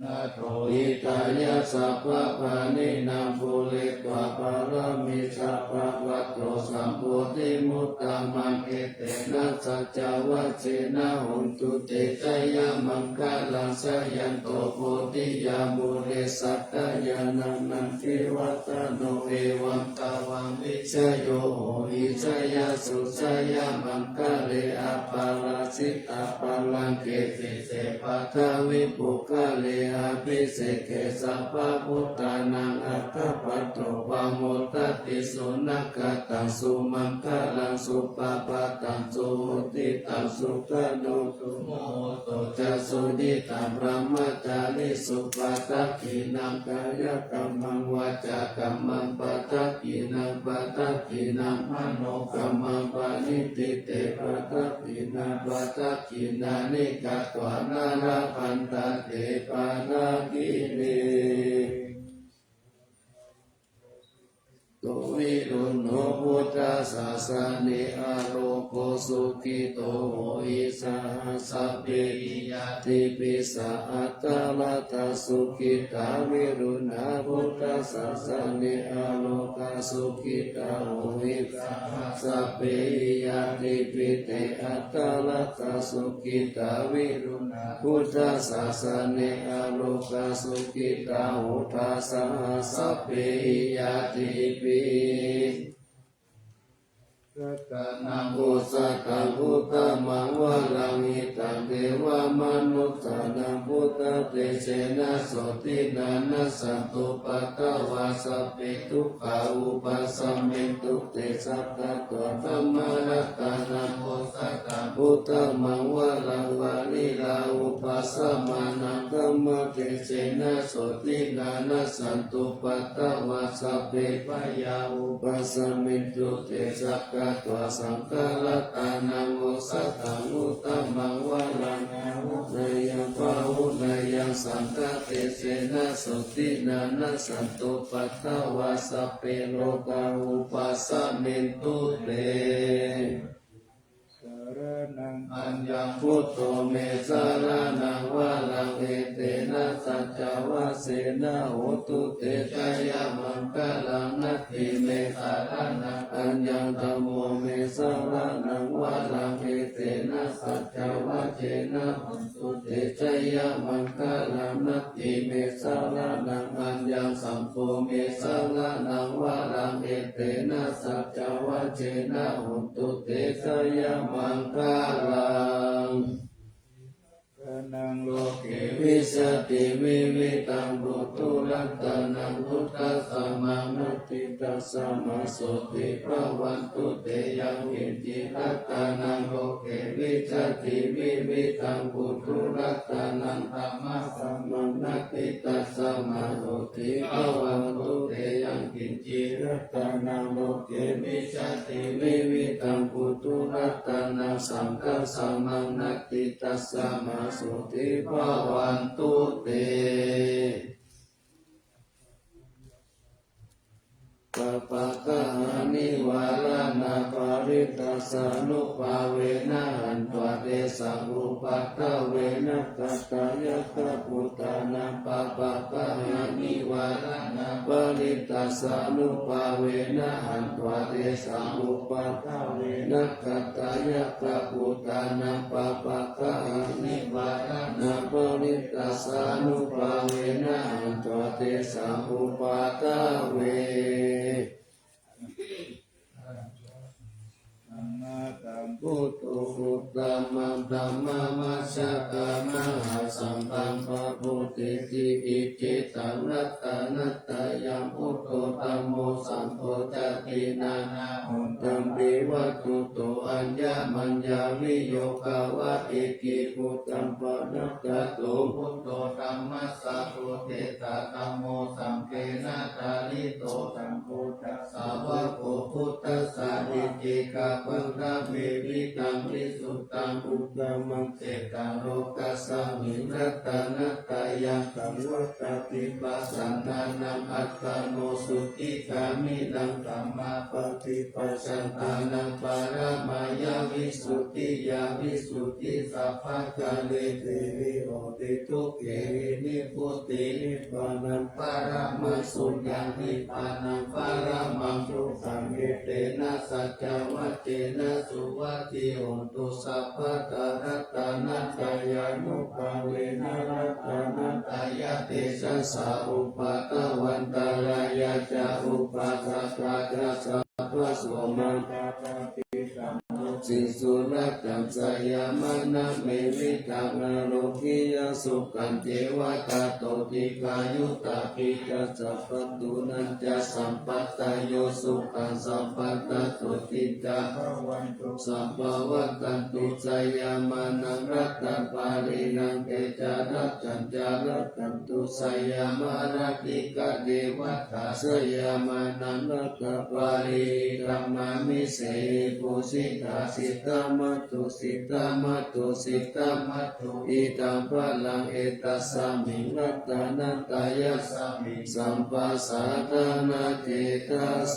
น นาโถอิตายะสัพพะปานินาภูริตวะปารมิสัพพะวัตโตสัมโพธิมุตตะมังเอเตนะสัจจวัชเชนะหุนตุเตชะยะมังคลังสยันโตโพธิยามุเรสัตตยานันนันทิวัตโนเอวังตาวังวิชโยโหหิชยาสุชยามังคะเลอปาราสิตาปาลังเกติเสปัทวิปุคะเลอภิเสเกสัพพะพุทธานังอัตถปัตโตปะโมตติสุนักตังสุมังคะลังสุปปะตังสุติตังสุขโนสุโมโตจะสุดิตังพระมจาริสุปะทักขินังกายกัมมังวาจากัมมังปะทักขินังปะทักขินังมโนกัมมังปานิติเตปะทักขินังปะทักขินานิกัตวานาราพันตเตปานาคิเนตุวิรุณโนพุทธศาสนิอาโลโกสุขิโตโหอิสาสัพเพยติปิสะอัตตลัตถสุขิตาวิรุณาพุทธศาสนิอาโลกสุขิตาโหอิสาสัพเพยติปิเตอัตตลัตถสุขิตาวิรุณาพุทธศาสนิอาโลกสุขิตาโหทัสสะสัพเพยติปิสัตตานังอุสัตตังพุทธมังวะลังหิตังเทวมนุษย์นังพุทธเตเชนะโสตินานัสสันตุปัตตวาสัพพิทุกขาอุปัสสมิตุเตสัพพะตัวธัมมารัตตานังอุสัตตังพุทธมังวะลังวะลิลาอุปัสสมานังธัมมเตเชนะโสตินานัสสันตุปัตตวาสัพพิปยาอุปัสสมิตุเตสัพพะตัวสังฆรัตานังอุสัตตังอุตตมังวะลังในยังพาหุในยังสังฆเตเสนะสุตินานัสสันตุปัตตวาสัพเพโลกาอุปัสสมินตุเตสารนังอัญญังพุทโธเมสารนังวะลังเอเตนะสัจจวัสเสนะโหตุเตชะยะมังคะลังนัตถิเมสารนังอัญญังธัมโมเมสารนังวะลังเอเตนะสัจจวัสเสนะโหตุเตชะยะมังคะลังนัตถิเมสารนังอัญญังสัมโพเมสารนังวะลังเอเตนะสัจจวัสเสนะโหตุเตชะยะมังคะลังนังโลเกวิสติวิวิตังบุตุลัตตานังพุทธัสสะมานุติตัสสะมาโสติภวันตุเตยังหินจิรัตตานังโลเกวิสติวิวิตังบุตุลัตตานังธัมมัสสะมานุติตัสสะมาโสติภวันตุเตยังหินจิรัตตานังโลเกวิสติวิวิตังบุตุลัตตานังสังฆัสสะมานุติตัสสะมาโสติภวันตุเตปะปะกะหานิวาลานาปาริตัสสานุภาเวนะหันตวเตสังอุปัฏฐเวนะกัตตายะตะพุทธานังปะปะกะหานิวาลานาปาริตัสสานุภาเวนะหันตวเตสังอุปัฏฐเวนะกัตตายะตะพุทธานังปะปะกะหานิวาลานาปาริตัสสานุภาเวนะหันตวเตสังอุปัฏฐเวพุทโธพุทธัมมังธัมมังมัชฌะกามหาสัมปังปะพุทธิติอิจิตังนัตตานัตตายังพุทโธธัมโมสังโฆจตินานาหุนตัมปิวัตถุโตอัญญมัญญาวิโยกาวะเอกิพุทธัมปะนัตตะโตพุทโธธัมมัสสะพุทเตตะธัมโมสังเกนะตาลิโตสัมพุทธัสสะวะโกพุทธัสสะอิจิกะปังคะเมวิตังวิสุตตั นังอุตตมังเตตังโลกัสสมิรัตนะตายังตังวัตติปัสสันนานังอัตตโนสุขิกามินังธัมมาปฏิปัสสันตานังปารมายาวิสุทธิยาวิสุทธิสัพพะกาเลเทวิโหติทุกเขหินิพุตตินิพพานังปารมังสุญญานิพพานังปารมังทุกขังเอเตนะสัจจวัจเจนะสุวัตติโหตุสัพพะตารัตนัตายานุภาเวนะรัตนัตายาเตชะสาอุปาตวันตารายาจาอุปาสกาจัสสะพระสมังสิสุรัตตังสยามนะเมวิตังอโรกิยสุขันเทวตาโตติกายุตาปิจัสสะปัตตุนันจะสัมปัตตโยสุขังสัมปัตตโตติจาสัมภวัตันตุสยามานังรัตตังปารินังเกจารัตตังจารัตตันตุสยามารัติกะเดวตาสยามานังรัตตปาริกัมมามิเสปุสิตาสิตามัตตุสิตามัตตุสิตามัตตุอิตังพลังเอตัสสามิรัตนัตายะสัมมิสัมปัสสะทานาเจตโส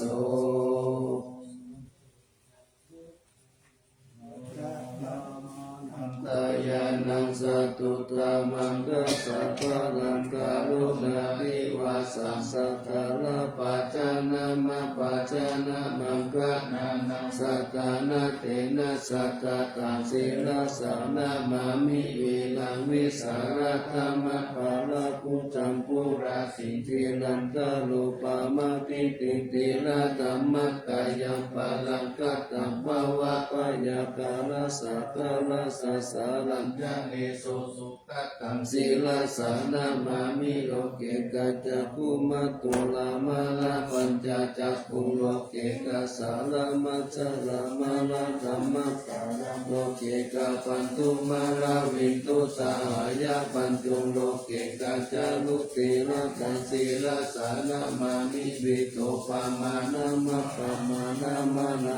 ตายานังสัตตุตามังกัสสะพลังกาลุนาวิวาสังสัทธาราปัจจานามาปัจจานามังกัสนานังสัตตานาเตนะสัตตาตังศีลสานามามิวิลังวิสารธรรมะปาลาปุจัมปุราสิทินันตาโลปามาติติติระธัมมัตตายังปาลังกัตตังภวะปยากาลสักกาลสัสสารัญญาเนโสสุขตังศีลสานามามิโลเกกัจจคุมัตตุลามาลาปัญจจักขุโลเกกัสสาลามัจจาลามาลาธัมมะปาลาโลเกกะปันตุมาลาวินตุสาหายาปัญจุโลเกกัจจาลุติระตังศีลสานามามิวิโตปามานะมะปามานะมานะ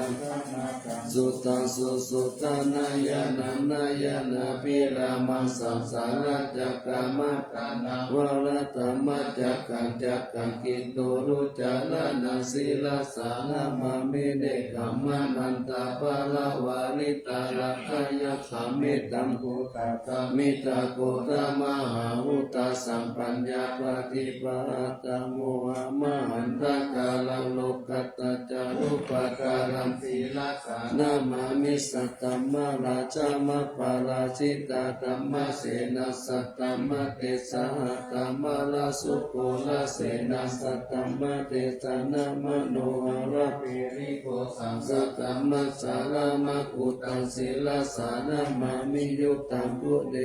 สุตังสุสุตานายานันนายานาปิรามังสังสารจักกามัตตานังวรธรรมจักกังจักกังกิโตรุจาระนังศีลสานามามิเนกัมมานันตาปะละวานิตาลักขยะขมิตังกุตตะมิตาโกตมหาหุตาสัมปัญญาปฏิปะตะโมหะมหันตกาลังโลกัตตะจารุปการังศีลสานามามิสัตตมะราชามะปาราชิตาธัมมะเสนาสัตตมะเตสหตัมมะลาสุโกลาเสนาสัตตมะเตสนามโนหะระปิริโกสังสัตตมะสารามะกุตังศีลสานามามิยุตตังพุเด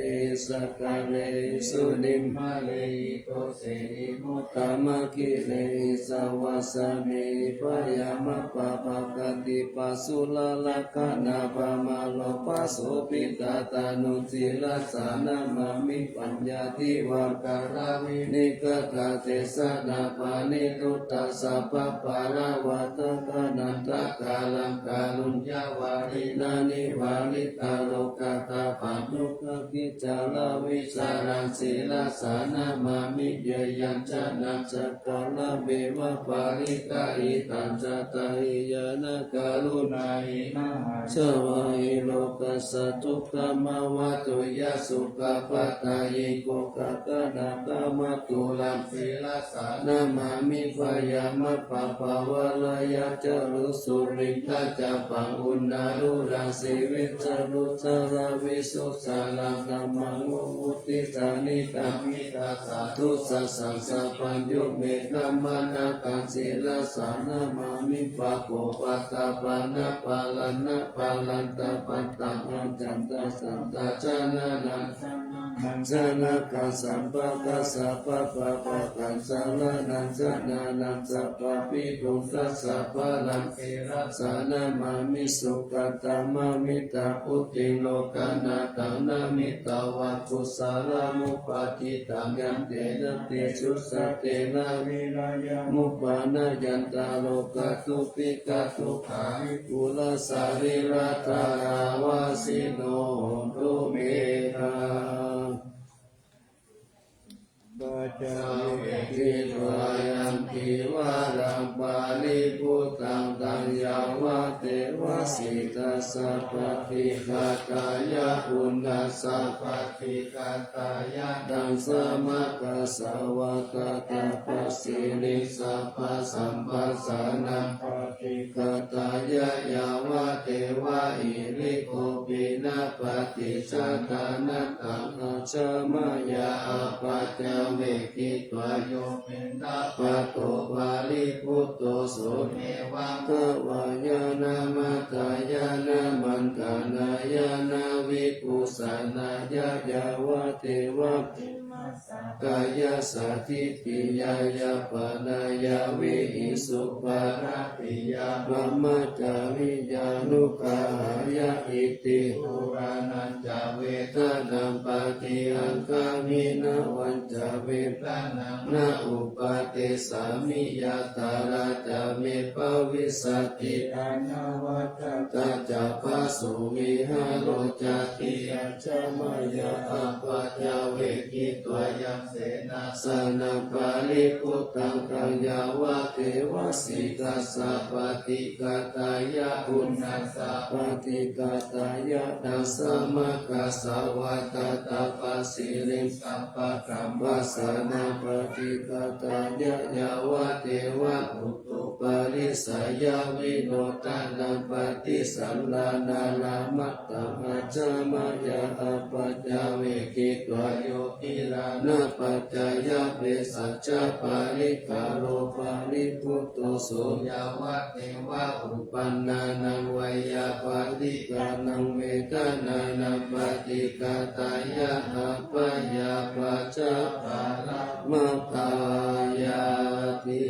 สกาเลสุนิมมะเลโตเสหิมุตตมะกิเลสวาสามิปยามะปะปะกติปัสสุลละกะนาปะมาโลปัสโสปิตาตานุศีลสานามามิปัญญาทิวาการาวินิกตาเตสนาปานิทุตตาสัพพะปาราวัตกานันตกาลังกาลุญญาวารินานิวาริตาโลกาตาปันทุกขิจาลาวิสารังศีลสานามามิเยยัญชนะจักกาลเบวะปาริกาอิตัญจตาหิยานะกาลุนาหินาชวะหิโลกัสสะทุกขมาวะตุยะสุขปัตตายิโกกะกะนะกะมะตุลังศีลสานามามิปยามะปะปะวะลายะจารุสุริตาจะปังอุณารุรังสีวิจารุสารวิสุสาลังกัมมังมุติสานิตามิตาสาธุสัสสังสัพพัญญุเมกัมมานะกังศีลสานามามิปะโกปัตตาปานะปาลันนะปาลันตาปัตตังอัจจันตสันตาจานานังจานะกัสสัมปะกัสสะปะปะปะกัสสะละนังจานานังสัพพะปิตุกัสสะปะลังเอระสานามามิสุขตามามิตาพุติโลกานาตังนามิตาวักุสาลามุปาทิตังยันเตนะเตชุสะเตนะวิรายมุปานายันตาโลกาตุปิกาตุขา กุลสาริรัตนาวาสิโนตุเมธาปัจจาเวทิวายัมปิวารังปาลิพุทธังตัญญาวะเทวสิตัสสะปฏิฆาตายะปุณณัสสะปฏิฆาตายะดังสมะกัสสวะกตาปัสสิริสัพพสัมปัสสานังปฏิฆาตายะยาวะเทวะอิริโกปินะปฏิสัตตานัตตังอาชมายาปัจจเวกิตวโยเป็นตาปะโตวาลิพุตโตโสเทวังวายานามตายานามันตานายานาวิปุสานายายาวะเทวะกายสัทธิปิยายาปนายาวิหิสุปาราปิยามัมมจาริยานุกาหายาอิติปุรานันจาเวทนาปฏิอังคามินาวันจาเวทนานาอุปาเตสามิยาตาราจาเมปวิสัตติอานาวัตตัจจภาสุวิหารโรจติอัจฉมายาอปัจจเวกิตวยังเสนาสนะปาลิพุทธังกัญญาวะเทวสิกัสสะปฏิกาตายะปุณณัสสะปฏิกาตายะดัสสะมะกัสสะวัตตาปัสสิริสัมปะกัมมัสสะนะปฏิกาตายะยาวะเทวะอุตุปาริสายาวิโนตานังปฏิสัมลานาลามัตตังอาจามายาอปัจจเวกิตวโยติลานาปัจจายะเปสัจจปาริกาโรปาริพุตโตโสยาวะเทวะอุปันนานังวายาปาริกานังเวทนานังปฏิกาตายะอาปยาปัจจปาระมะตายาติ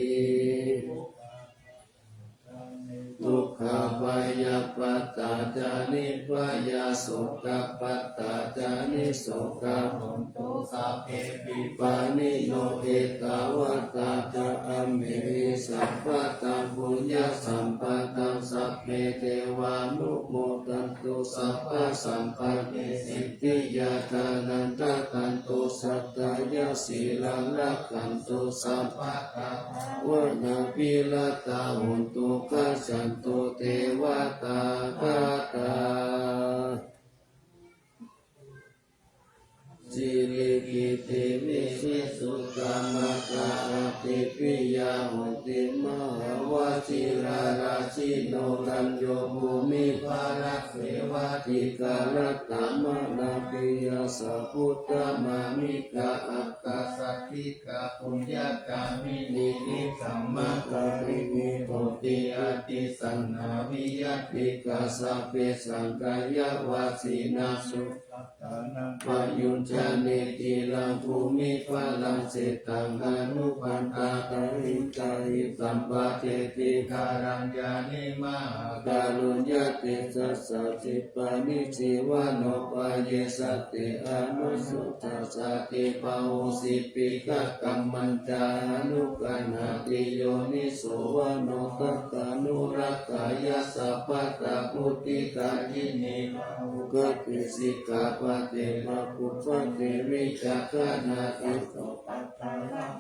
ทุกขปายาปัตตาจานิปยาโสกปัตตาจานิโสกหุนตุสัพเพปิปานิโนเอตาวะตาจะอัมเมหิสัพพะตังปุญญสัมปะตังสัพเพเทวานุโมทันตุสัพพะสัมปันเนสิทธิยาทานันตตันตุสัตตายาสีลังรักขันตุสัพพะตาวะนาปิลตาหุนตุกัจฉันตุเทวตาคาตาสิริกิติมิสิสุกามกาติปิยาหุติมหาวชิราราชิโนรัญโยภูมิภารักเสวะติกาลัตตมนาปิยาสัพพุตตมามิกาอักขสัตถิกาปุญญากามินินิสัมมาการิณิโพติอาติสันนาวิยติกาสัพเพสังกายวาสีนาสุปยุญชาเนติลังภูมิภาลังเสตังอนุปันตาตริกายิสัมปะเทติการัญญานิมาการุญญาติสัสสะจิปานิจิวาโนปายเยสติอนุสุทัสสติปะโหสิปิกะกัมมันจานุกัณหติโยนิโสวาโนกัตตานุรักขายาสัพพะตาพุติกายินิกติสิกาปะเตมะปุปะเตวิจักขณาอิโสปัตตา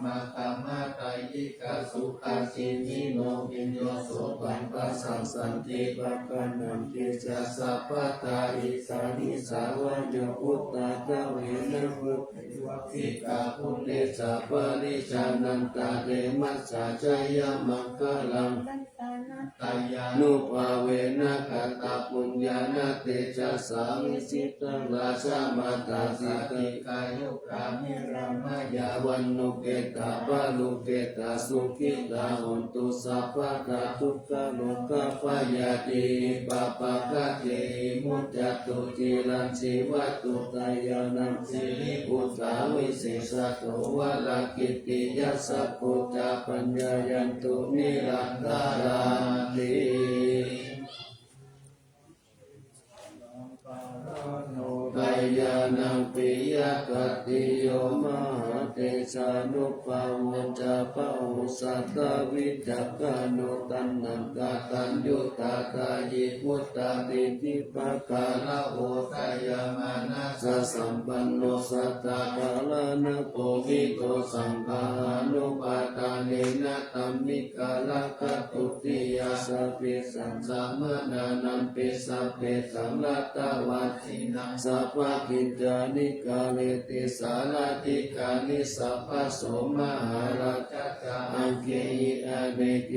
มาตามาตายิกาสุขาสิมิโนวิญโยโสปันปัสสังสันติปะกะนันติจัสสะปะตาอิสานิสาวะโยพุตตะเจเวนะพุทธิวัคสิกาพุทเตสัพปะริชานันตาเตมัสสะจายามังคลังตายานุภาเวนะกัตตาปุญญานาเตจัสสามิสิตังราชามาตาสิกิกายุกามิรามายาวันนุเกตาปะลุเกตาสุขิตาหุนตุสัพพะตาทุกขโลกะปยาติปะปะกะเทมุจจตุจิรังสีวัตุตายานังสิริปุตตาวิเศษโตวะลกิตติยัสสะปุจจปัญญายันตุนิรันดาราติกายานังปิยกติโยมหา เตชานุภาวุจาภาหุสัตตวิจักขานุตันนังกาตัญยุตตาตายิพุตตาติทิภะกาลโหตยามานะสะสัมปันโนสัตตะกาลนะโพวิโตสังฆานุปาทาเนนะตัมมิกาลกัตตุติยาสัพพิสัมสามนานัมปิสัพเพสัมรัตตวัตถินังสัพพะกิจจานิกาเลติสาลาติกานิสัพพะโสมหาราชกาอังเกยิอาเดเก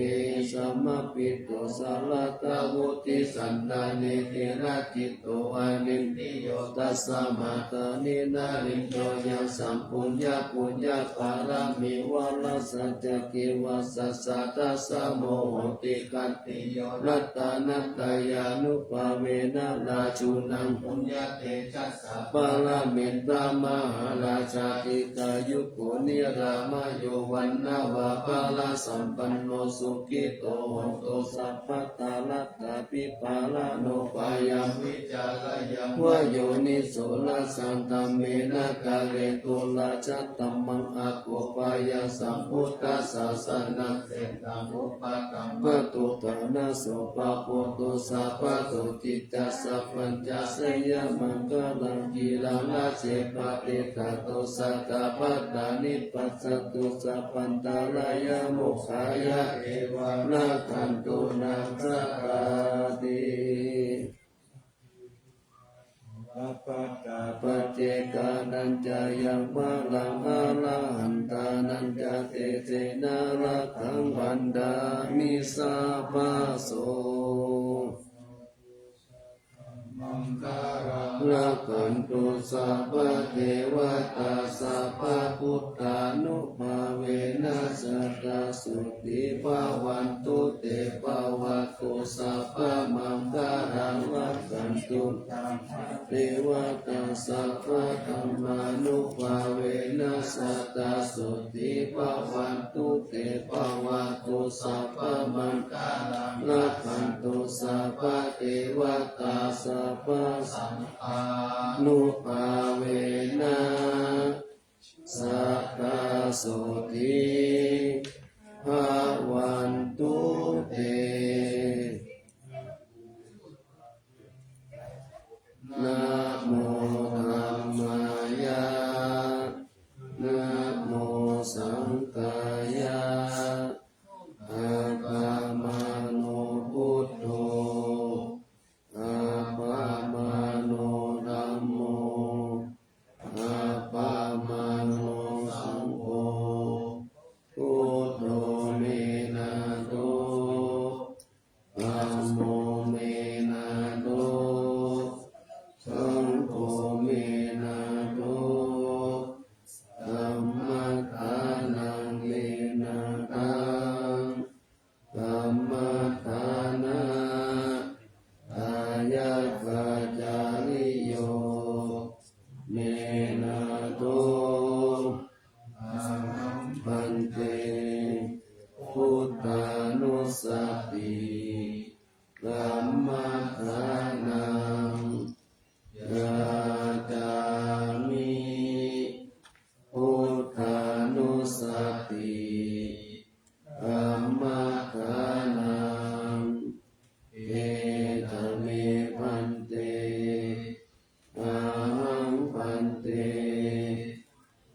สัมมปิโตสาลตาวุติสันดาเนเทระจิตโตอานินติโยตัสสะมาตานินาริโยยังสัมปุญญาปุญญาปารามิวัลสัจจกิวัสสะตัสสะโมโหติกัตติโยรัตตานัตตายานุภาเวนะราชูนังปุญญาเตจัสสะปารามิตามหาราชาติกายุโกนิรามโยวันนาวาปาลาสัมปันโนสุขิโตโหตุสัพพตาลัตตาปิปาลาโนปายามิจาลยัมวโยนิโสละสันตเมนะกาเลตุลาจัตตัมมังอะโกปายาสัมพุทธัสสะสนะเสตังอุปตัมมะตุตนะโสปะโปตุสัพพะตุจิตตัสสะปัญจสยมังคลังกีรังนาเสปะเตตะโตสัตตะปัตตานิปัสสตุสัพพันตาลายโมขายะเอวะนาคันตุนังสัพพะติปเจกานันจายังวะลังอาลาหันตานันจาเตเจนาลักังวันดามิสาปะโสมังคารัง ละขันตุสัพพะเทวตาสัพพะพุทธานุภาเวนัสสตาสุติภาวันตุเตภาวะตุสัพพะมังคารังละขันตุเทวตาสัพพะธรรมานุภาเวนัสสตาสุติภาวันตุเตภาวะตุสัพพะมังคารังละขันตุสัพพะเทวตาสัพพะสังฆานุภาเวนะสัพพะโสติภาวันตุเตนะโมธัมมายะนะโมสังฆายะอะระมะโนพุทโธอะระมะโนธัมโมอะระมะโนสังโฆพุทโธเมนะโตธัมโมเมนะโตสังโฆเมนะโตธัมมัฏฐานังเมนะตังธัมมัฏฐานะอายะกัจจาริโยเมนะโตปันเตพุทธานุสติธัมมัฏฐานังยาจามิพุทธานุสติธัมมัฏฐานังเอตเมพันเตอาหังพันเต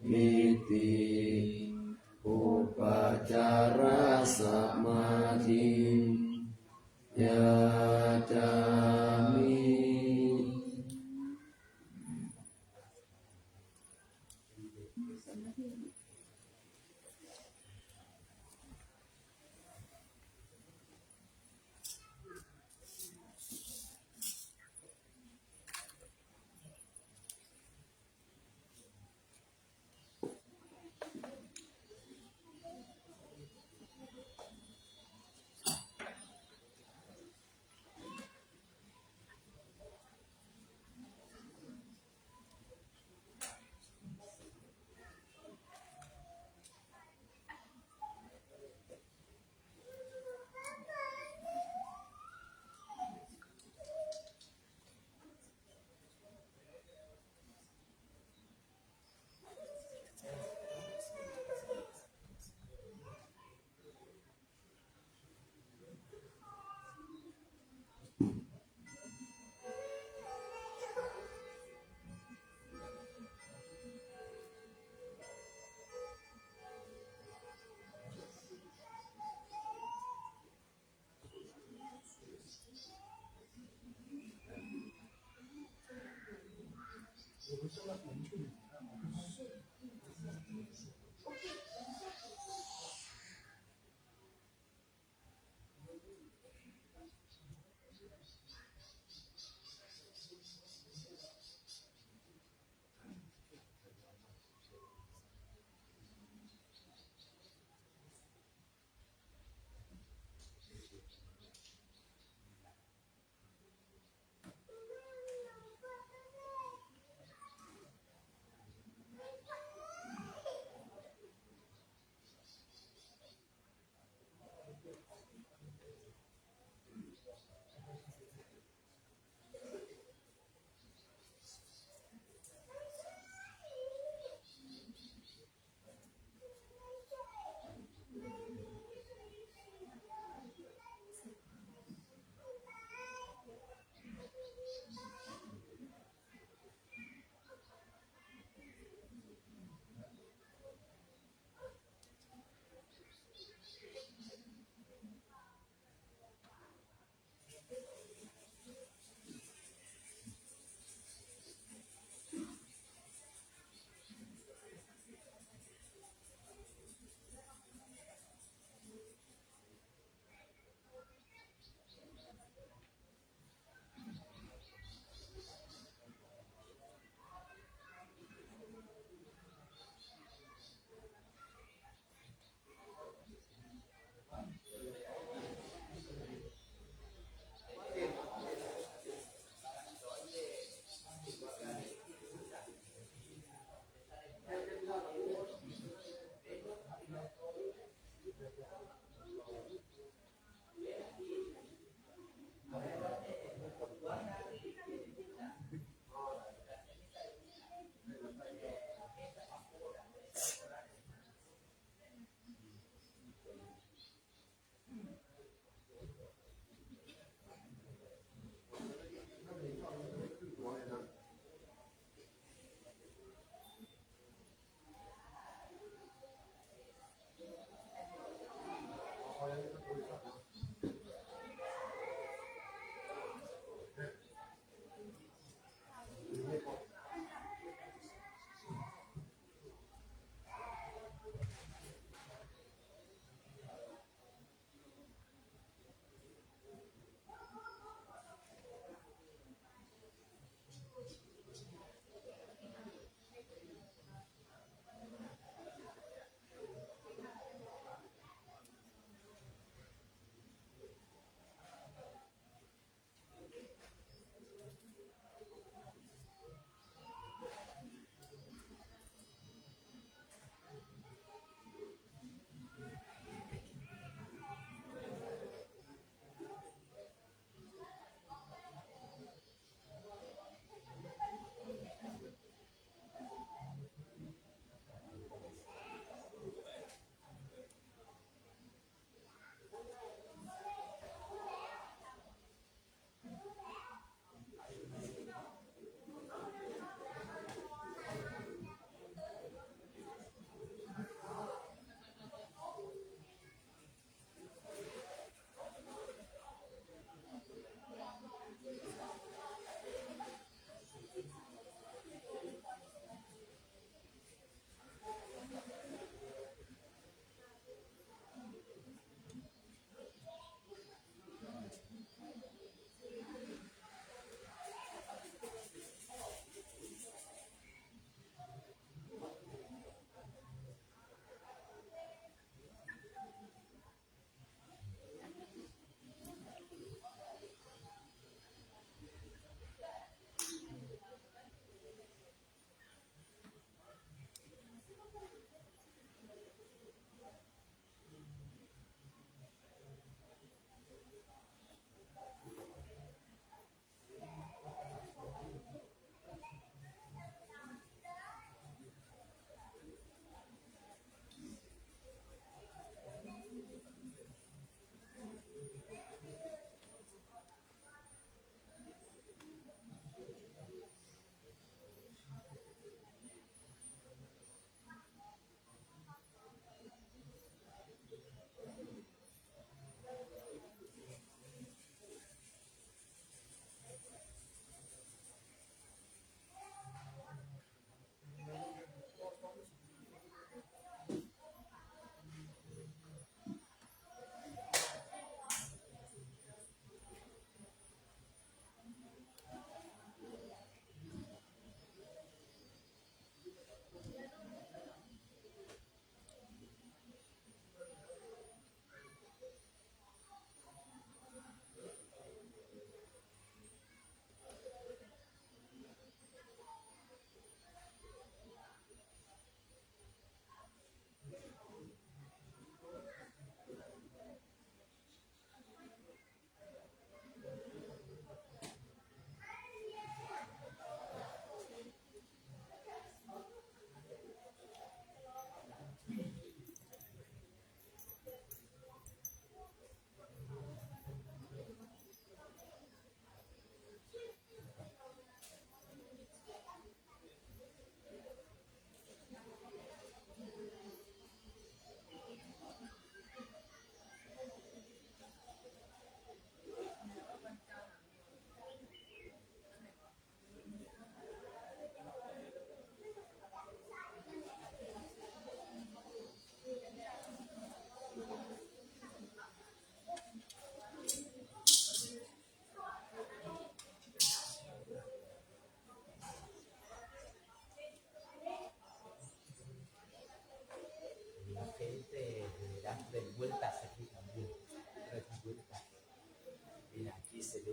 มิติอุปจาระสมาธิยาจามิ อ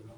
อ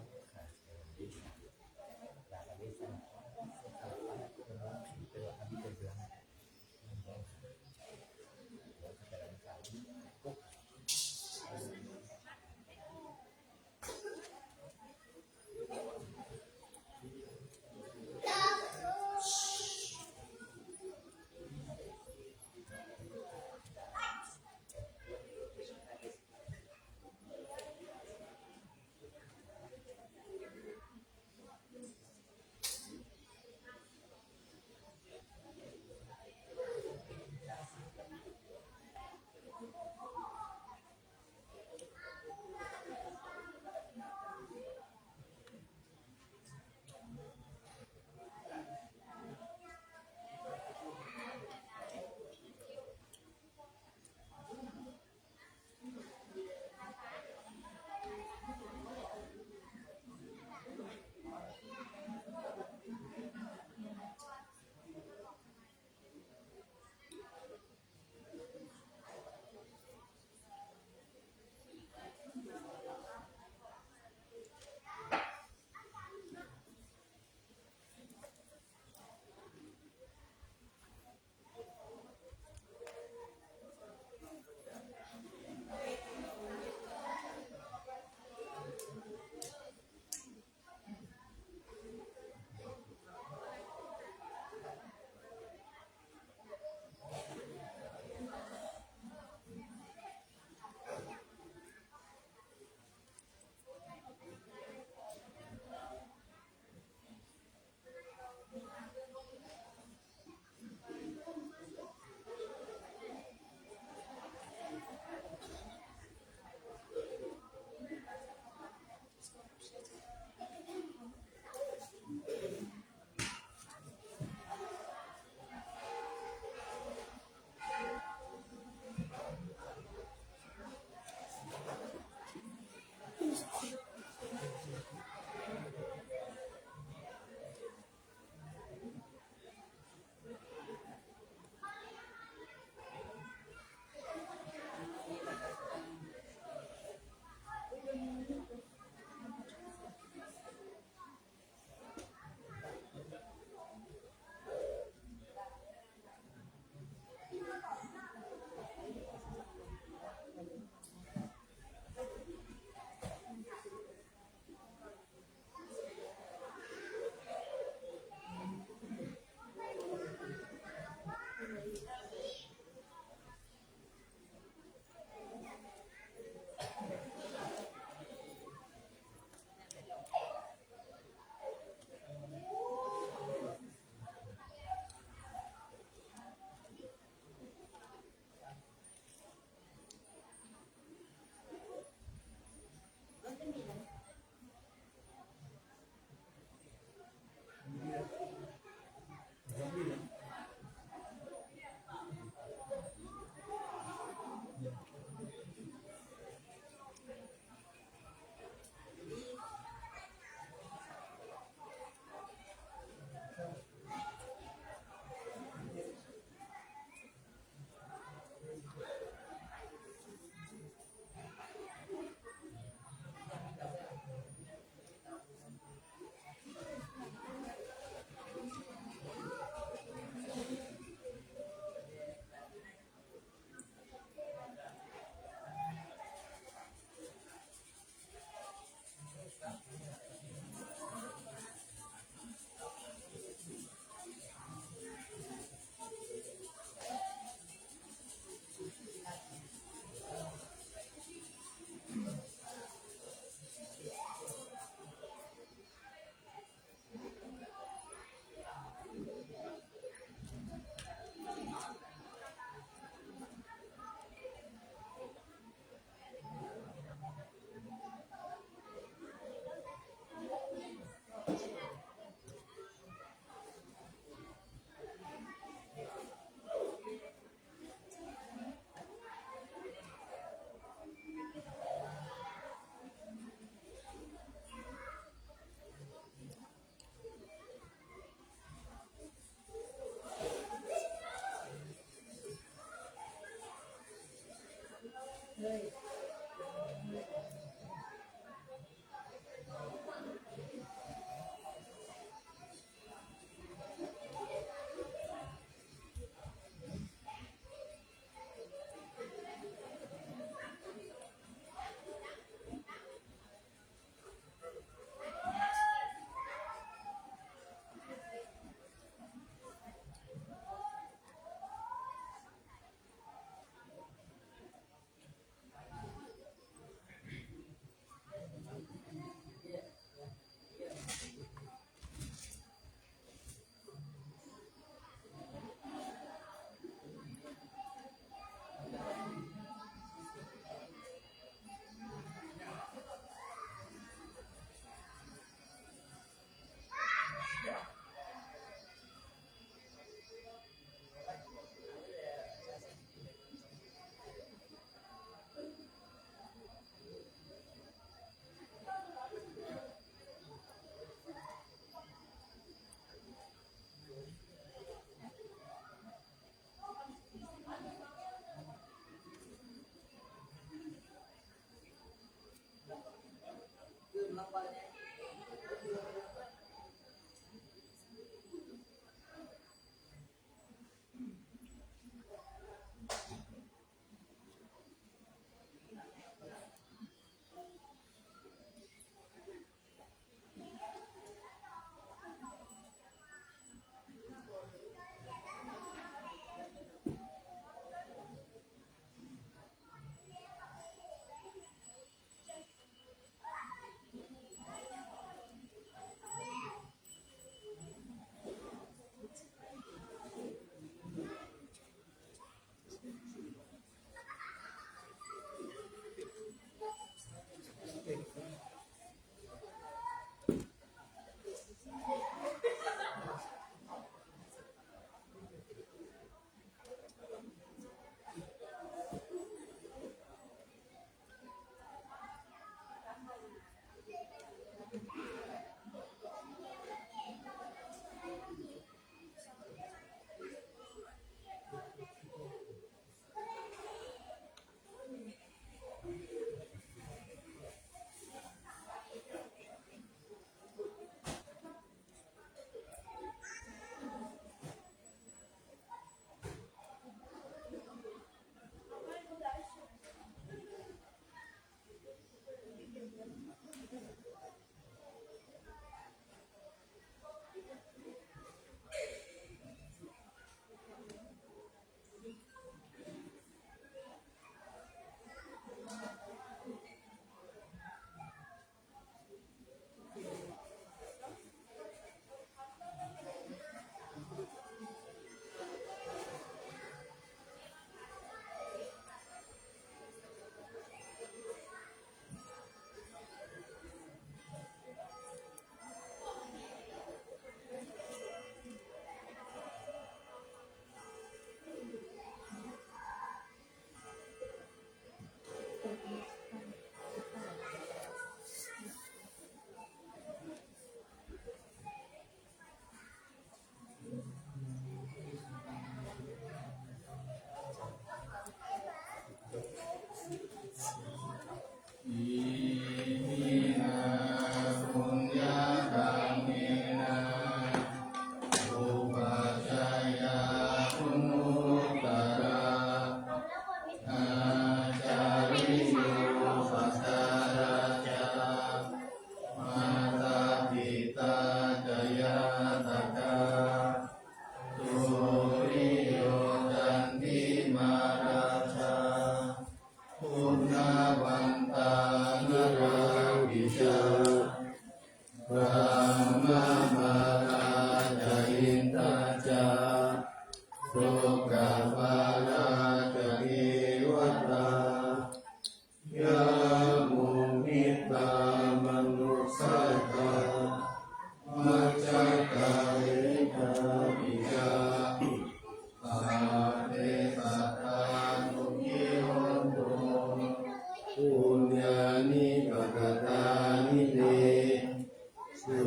สุ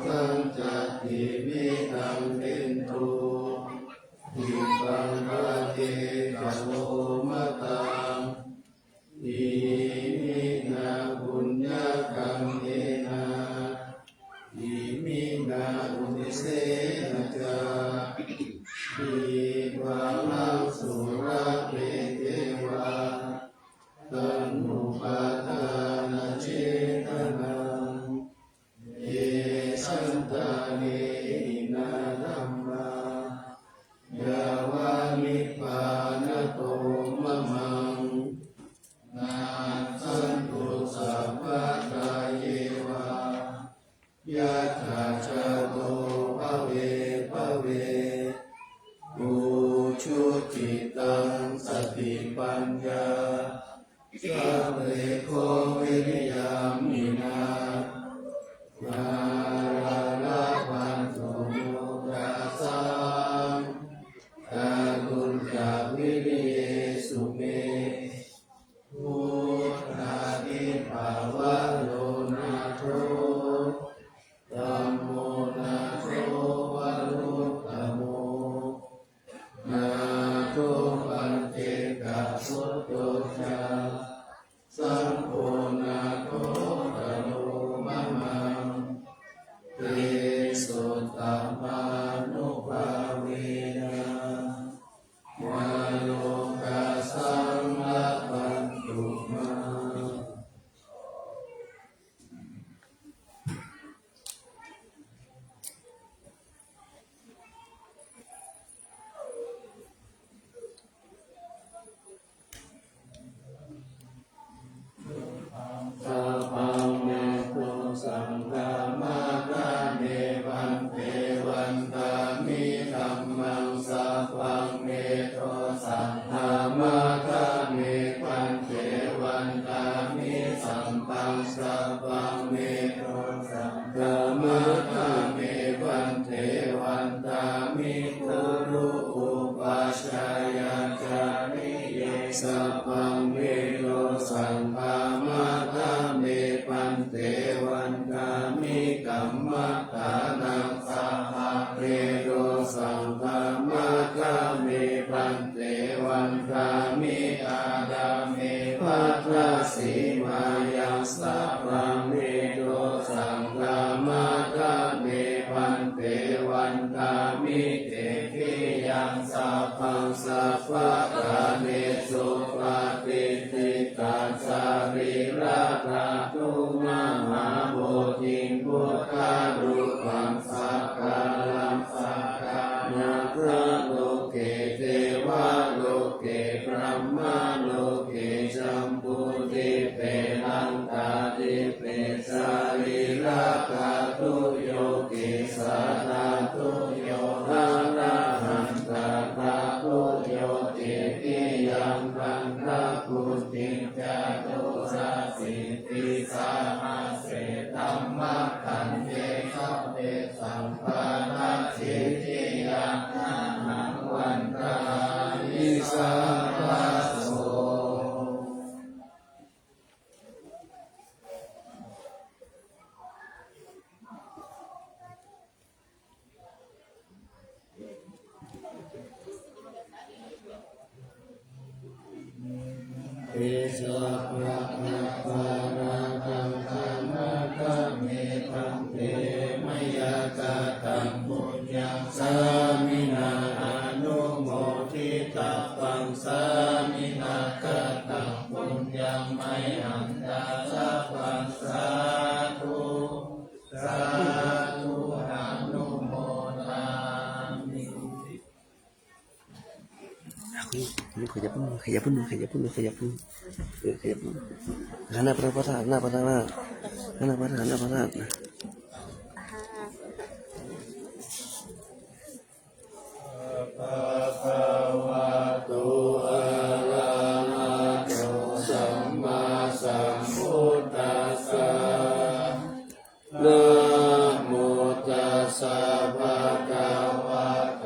ขังจัตติวิตังเตนโตอิปังปะเทกะโลมะตังอิมินาบุญญาคัมเอนะอิมินาอุติเสนะจาอิวาลังสุราเปเทวาตันนุปาทานาเจตนังเยสันตาเนนาธัมมายาวานิพพานโตมะมังนาสันตุสัพพะกายเยวายะถาจโตภเวภเวอุชุจิตังสติปัญญาสัพเพโควิริยามินานาราลาภันตุมุตัสสะตาตุนจาวิริเยสุเมพุทธาทิภาวะโลนาโทธัมโมนาโทวะโลตโมนาโทปันเตกะพุทโธจาสัมโฆนาโทตโนมะมังเตสุตตมานุภาเวนะวาโลกาสังละปันตุมาสัพพังเมตุสังฆามาคาเมวันเตวันตามิธัมมังสัพพังเมตุสังฆามาคาเมวันเตวันตามิสัมปังสัพพังเมตุสังฆามาคาเมวันเตวันตามิคุรุอุปัชฌายาจาริเยสัพพังเมตุสังฆามาคาเมวันเตวันตามิกัมมัฏฐานังสัพพะเมตุสังฆามาคาเมวันเตวันตามิอาดาเมภัทรสีมายังสัพพังเมตุสังฆามาคาเมวันเตวันตามิเตปิยังสัพพังสัพพะกาเนสุปฏิติกาสาริราภาตุมหาโพธิพุทธารูปังสักกาลังสักกานาพระโลเกเทวะโลเกพระมโลเกจัมปุติเปลันตาติเปสาริราภาตุโยเกสาตาตุโยอะระหันตาภาตุโยติติยังพันธพุทธิจาตุสัสสิติสามาเสธัมมะคันเตสัพเพสัมปานาสิทิยังอาหังวันตานิสัพพะโสเอสะภะคะวะระหังธัมมะคะเมตัมเตมยกะตังปุญญังสามินาอนุโมทิตาปังสามินากะตังปุญญังไมหันตาสัพพังสาธุสาธุอนุโมทามิ luขยับมือขยับมือขยับมือขยับมือขยับมือหันหน้าประธานหน้าประธานหน้าหันหน้าประธานหน้าประธาน ภะคะวะโตอะระหะโตสัมมาสัมพุทธัสสะนะโมตัสสะภะคะวะโต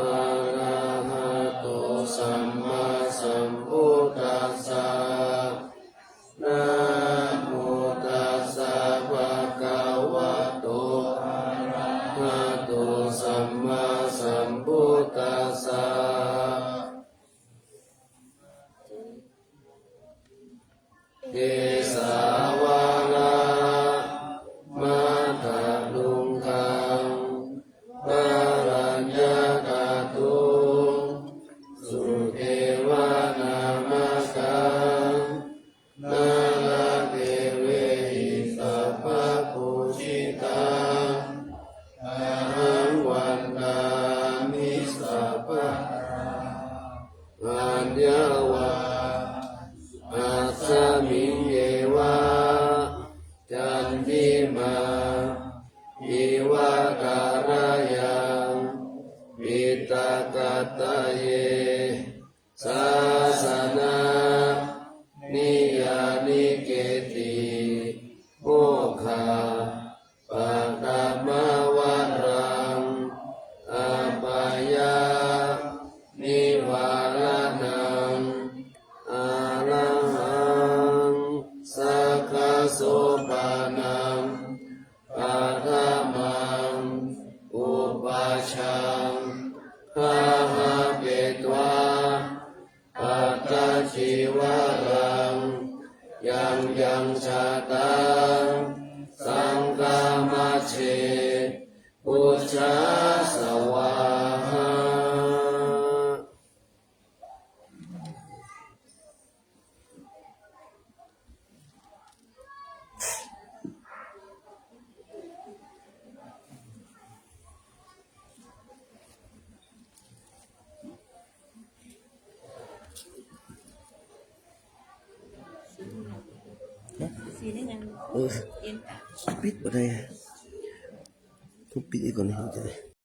อะระหะโตสัมมาสัมพุทธัสสะนะโมตัสสะภะคะวะโต เชพุทธาสวาหาสีนี่ยัง เออ เอ็น ปิดบ่ได้ทุบปิดอีกก่อนนี่จะได้